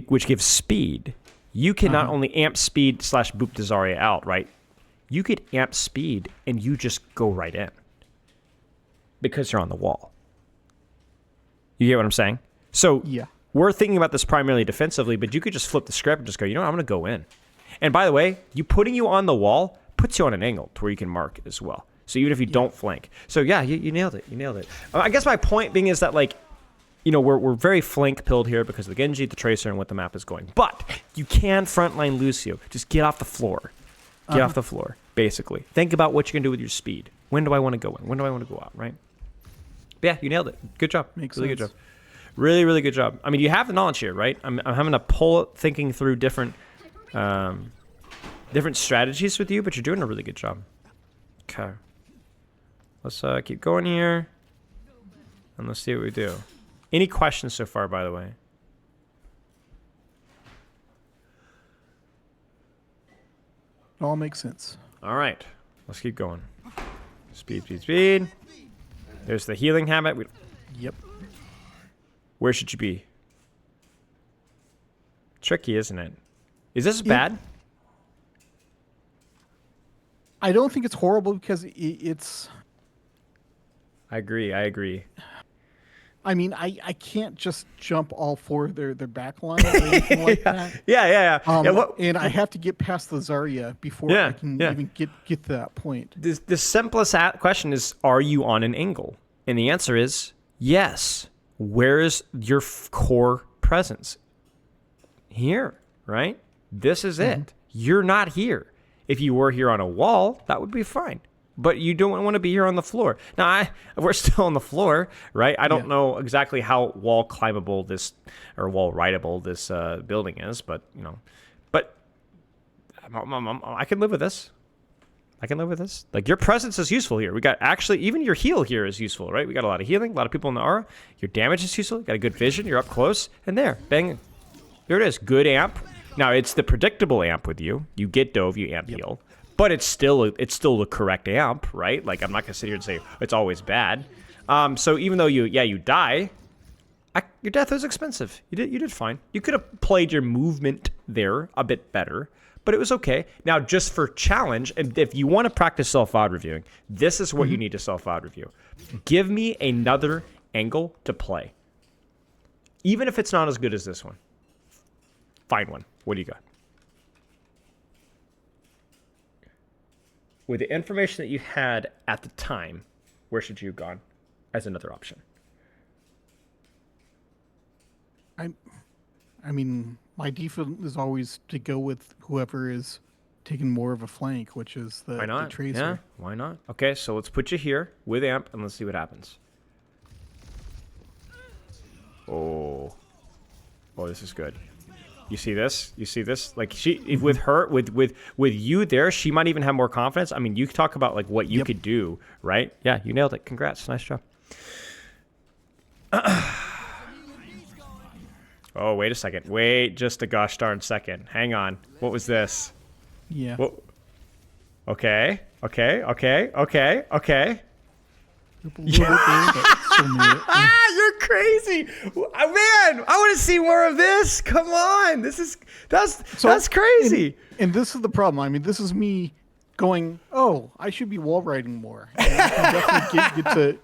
which gives speed, you can not only amp speed / boop the Zarya out, right? You could amp speed and you just go right in because you're on the wall. You get what I'm saying? So we're thinking about this primarily defensively, but you could just flip the script and just go, I'm going to go in. And by the way, putting you on the wall puts you on an angle to where you can mark as well. So even if you don't flank. So yeah, you nailed it. You nailed it. I guess my point being is that like, we're very flank pilled here because of the Genji, the Tracer, and what the map is going. But you can frontline Lucio. Just get off the floor. Get off the floor, basically. Think about what you can do with your speed. When do I want to go in? When do I want to go out, right? But yeah, you nailed it. Good job. Makes really sense. Good job. Really, really good job. I mean, you have the knowledge here, right? I'm having to pull it, thinking through different strategies with you, but you're doing a really good job. Okay. Let's keep going here, and let's see what we do. Any questions so far, by the way? It all makes sense. All right. Let's keep going. Speed, speed, speed. There's the healing habit. Yep. Where should you be? Tricky, isn't it? Is this bad? I don't think it's horrible because it's... I agree. I mean, I can't just jump all 4 of their back line or anything like that. Yeah. And I have to get past the Zarya before I can even get to that point. The simplest question is, are you on an angle? And the answer is yes. Where is your core presence? Here, right? This is it. You're not here. If you were here on a wall, that would be fine. But you don't want to be here on the floor. Now, we're still on the floor, right? I don't know exactly how wall climbable wall rideable this building is, but I can live with this. Like, your presence is useful here. We got even your heal here is useful, right? We got a lot of healing, a lot of people in the aura. Your damage is useful. You got a good vision. You're up close, and bang, there it is. Good amp. Now it's the predictable amp with you. You get dove, you amp heal. But it's still the correct amp, right? Like, I'm not gonna sit here and say it's always bad. So even though you die, your death was expensive. You did fine. You could have played your movement there a bit better, but it was okay. Now, just for challenge, and if you want to practice self-VOD reviewing, this is what you need to self-VOD review. Give me another angle to play, even if it's not as good as this one. Find one. What do you got? With the information that you had at the time, where should you have gone as another option? I mean, my default is always to go with whoever is taking more of a flank, which is the Tracer. Yeah, why not? Okay, so let's put you here with amp, and let's see what happens. Oh, this is good. You see this? Like, with you there, she might even have more confidence. I mean, you talk about like what you could do, right? Yeah, you nailed it. Congrats, nice job. Oh, wait a second. Wait just a gosh darn second. Hang on. What was this? Yeah. What? Okay. You're crazy, man! I want to see more of this. Come on, that's crazy. And this is the problem. I mean, this is me going, I should be wall riding more. And I can definitely get to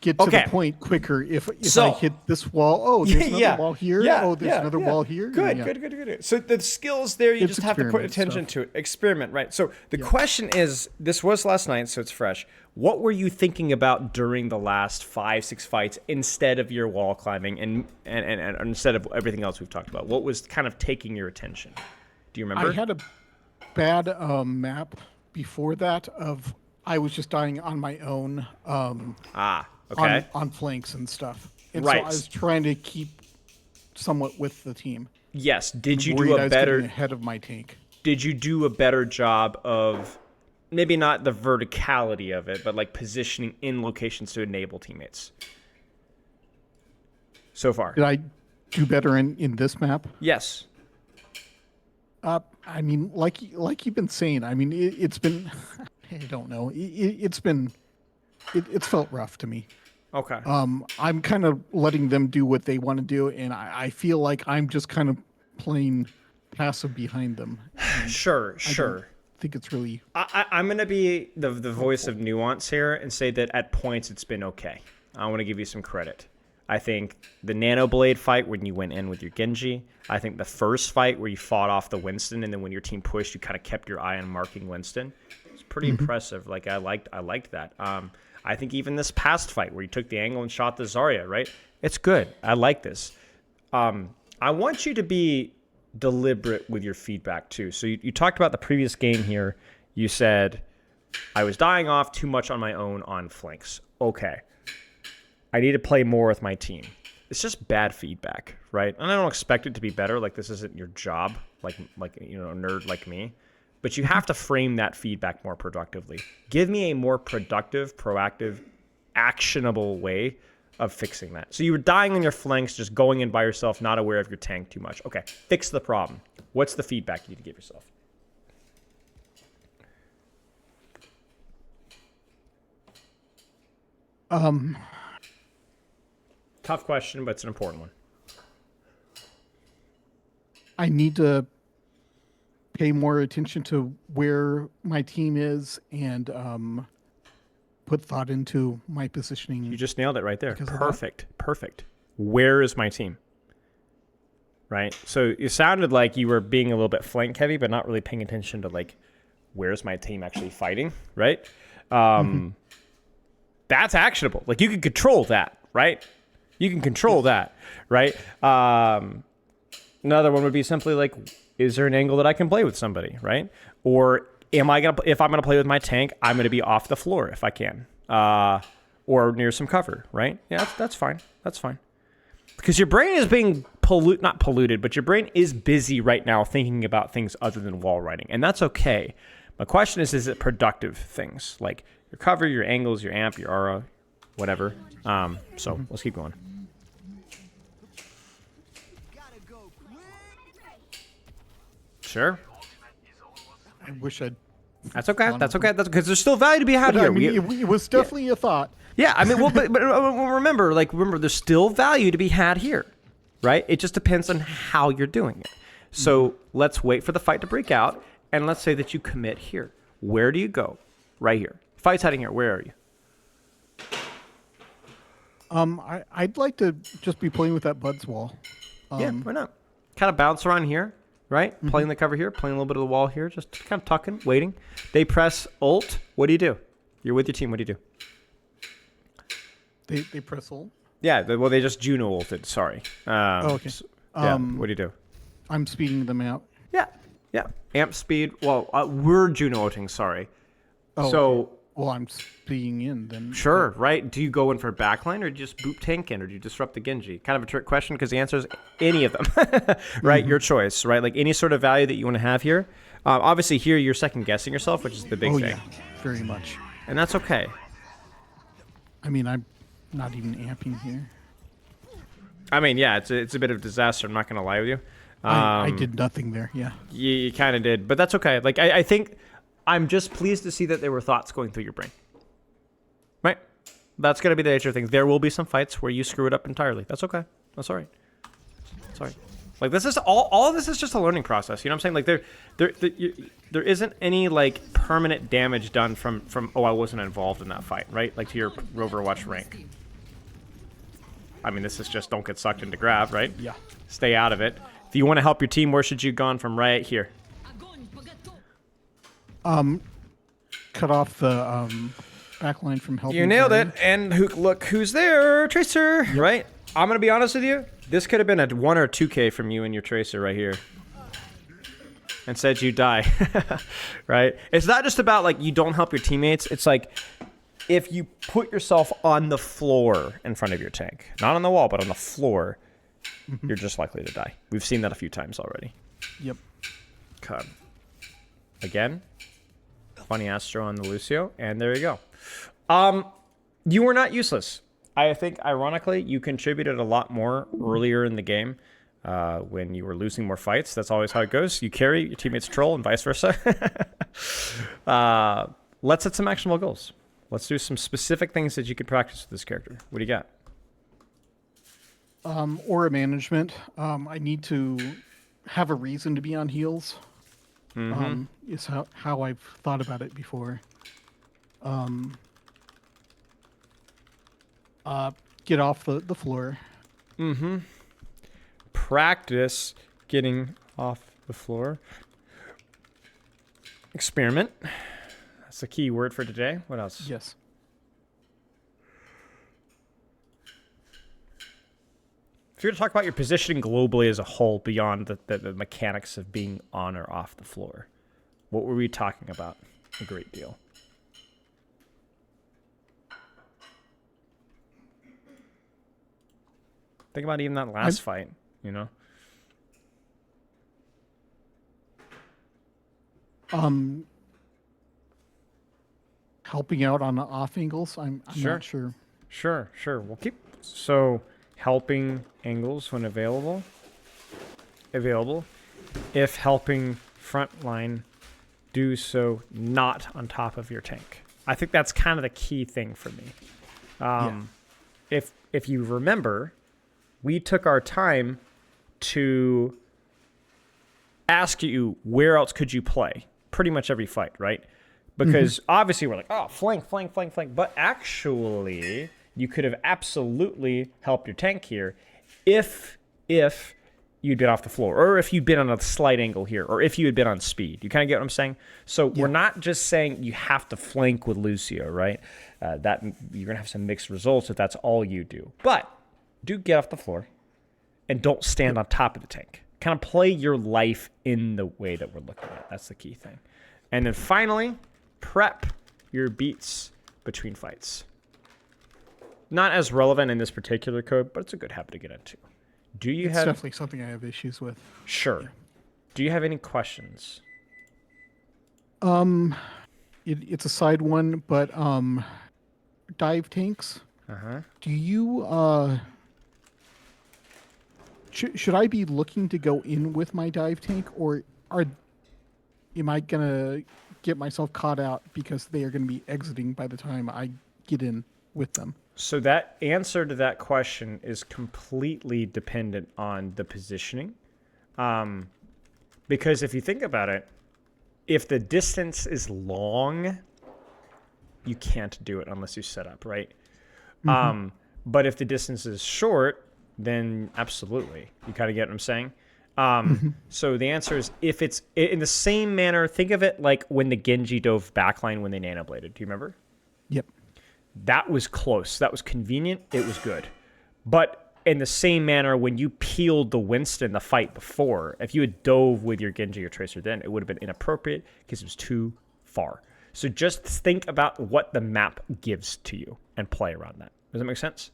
get to the point quicker if I hit this wall. Oh, there's another wall here. Oh, there's another wall here. Good. So the skills there, you just have to put attention to it. Experiment, right? So the question is, this was last night, so it's fresh. What were you thinking about during the last 5-6 fights instead of your wall climbing and instead of everything else we've talked about? What was kind of taking your attention? Do you remember? I had a bad map before that of I was just dying on my own. Okay. On flanks and stuff. And so I was trying to keep somewhat with the team. Yes. Did you do a better ahead of my tank? Did you do a better job of maybe not the verticality of it, but like positioning in locations to enable teammates so far? Did I do better in this map? Yes. I mean, like you've been saying, I mean, it's been, I don't know, it's felt rough to me. Okay. I'm kind of letting them do what they want to do, and I feel like I'm just kind of playing passive behind them. Sure. I think it's really. I'm going to be the voice of nuance here and say that at points it's been okay. I want to give you some credit. I think the Nano Blade fight when you went in with your Genji. I think the first fight where you fought off the Winston, and then when your team pushed, you kind of kept your eye on marking Winston. It's pretty impressive. Like I liked that. I think even this past fight where you took the angle and shot the Zarya, right? It's good. I like this. I want you to be deliberate with your feedback too. So you talked about the previous game here. You said, I was dying off too much on my own on flanks. Okay. I need to play more with my team. It's just bad feedback, right? And I don't expect it to be better. Like this isn't your job, like a nerd like me. But you have to frame that feedback more productively. Give me a more productive, proactive, actionable way of fixing that. So you were dying on your flanks, just going in by yourself, not aware of your tank too much. Okay, fix the problem. What's the feedback you need to give yourself? Tough question, but it's an important one. I need to pay more attention to where my team is and put thought into my positioning. You just nailed it right there. Perfect. Where is my team? Right? So it sounded like you were being a little bit flank heavy, but not really paying attention to like, where's my team actually fighting, right? That's actionable. Like you can control that, right? You can control that, right? Another one would be simply like, is there an angle that I can play with somebody, right? Or if I'm gonna play with my tank, I'm gonna be off the floor if I can, or near some cover, right? Yeah, that's fine. That's fine. Because your brain is being not polluted, but your brain is busy right now thinking about things other than wall riding, and that's okay. My question is it productive things like your cover, your angles, your amp, your aura, whatever? So let's keep going. Sure. I wish I'd. That's okay. That's because there's still value to be had here. I mean, it was definitely a thought. Yeah, I mean, well, but remember, there's still value to be had here, right? It just depends on how you're doing it. So let's wait for the fight to break out, and let's say that you commit here. Where do you go? Right here. Fight's heading here. Where are you? I'd like to just be playing with that Buds wall. Yeah, why not? Kind of bounce around here. Right? Playing the cover here, playing a little bit of the wall here, just kind of tucking, waiting. They press ult. What do you do? You're with your team. What do you do? They press ult? Yeah, they just Juno ulted. Sorry. Okay. What do you do? I'm speeding them out. Yeah. Amp speed. Well, we're Juno ulting. Sorry. Oh, so. Okay. Well, I'm speeding in then. Sure, right? Do you go in for backline or do you just boop tank in or do you disrupt the Genji? Kind of a trick question because the answer is any of them, right? Your choice, right? Like any sort of value that you want to have here. Obviously here you're second guessing yourself, which is the big thing. Yeah, very much. And that's okay. I mean, I'm not even amping here. I mean, yeah, it's a bit of a disaster. I'm not going to lie with you. I did nothing there, yeah. You kind of did, but that's okay. Like I think I'm just pleased to see that there were thoughts going through your brain. Right? That's going to be the nature of things. There will be some fights where you screw it up entirely. That's okay. That's all right. Sorry. Like this is all of this is just a learning process. You know what I'm saying? Like there isn't any like permanent damage done from I wasn't involved in that fight, right? Like to your Overwatch rank. I mean, this is just don't get sucked into grab, right? Yeah. Stay out of it. If you want to help your team, where should you have gone from right here? Cut off the back line from helping. You nailed it. And look who's there, Tracer, right? I'm going to be honest with you. This could have been a 1 or 2K from you and your Tracer right here. Instead, you die, right? It's not just about, like, you don't help your teammates. It's like, if you put yourself on the floor in front of your tank, not on the wall, but on the floor, you're just likely to die. We've seen that a few times already. Yep. Okay. Again, funny Astro on the Lucio, and there you go. You were not useless. I think, ironically, you contributed a lot more earlier in the game when you were losing more fights. That's always how it goes. You carry, your teammates troll, and vice versa. Let's set some actionable goals. Let's do some specific things that you can practice with this character. What do you got? Aura management. I need to have a reason to be on heals. Is how I've thought about it before. Get off the floor. Practice getting off the floor. Experiment. That's the key word for today. What else? Yes. If you're to talk about your positioning globally as a whole beyond the mechanics of being on or off the floor, what were we talking about a great deal? Think about even that last fight, you know? Helping out on the off angles. I'm not sure. Sure. We'll keep helping angles when available. If helping frontline, do so not on top of your tank. I think that's kind of the key thing for me. If you remember, we took our time to ask you where else could you play pretty much every fight, right? Because obviously we're like, oh, flank. But actually, you could have absolutely helped your tank here if you'd been off the floor, or if you'd been on a slight angle here, or if you had been on speed. You kind of get what I'm saying? So we're not just saying you have to flank with Lucio, right? That you're going to have some mixed results if that's all you do. But do get off the floor and don't stand on top of the tank. Kind of play your life in the way that we're looking at. That's the key thing. And then finally, prep your beats between fights. Not as relevant in this particular code, but it's a good habit to get into. It's definitely something I have issues with. Sure. Do you have any questions? It's a side one, but dive tanks. Do you should I be looking to go in with my dive tank, or am I gonna get myself caught out because they are going to be exiting by the time I get in with them? So that answer to that question is completely dependent on the positioning. Because if you think about it, if the distance is long, you can't do it unless you set up, right? But if the distance is short, then absolutely. You kind of get what I'm saying? So the answer is, if it's in the same manner, think of it like when the Genji dove backline when they nanobladed. Do you remember? Yep. That was close. That was convenient. It was good. But in the same manner, when you peeled the Winston the fight before, if you had dove with your Genji or Tracer then, it would have been inappropriate because it was too far. So just think about what the map gives to you and play around that. Does that make sense?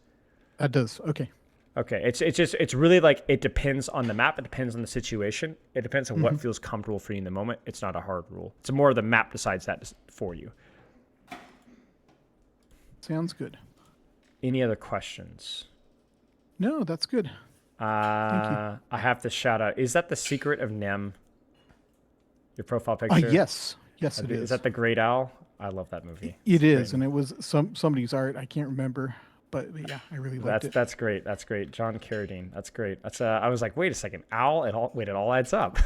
That does. Okay. Okay. It's really like, it depends on the map. It depends on the situation. It depends on what feels comfortable for you in the moment. It's not a hard rule. It's more the map decides that for you. Sounds good. Any other questions? No, that's good. Thank you. I have to shout out. Is that the secret of Nem? Your profile picture? Yes. Yes, it is. Is that the Great Owl? I love that movie. It is, and it was somebody's art. I can't remember, but yeah, I really liked it. That's great. That's great. John Carradine. That's great. I was like, wait a second, Owl. It all adds up.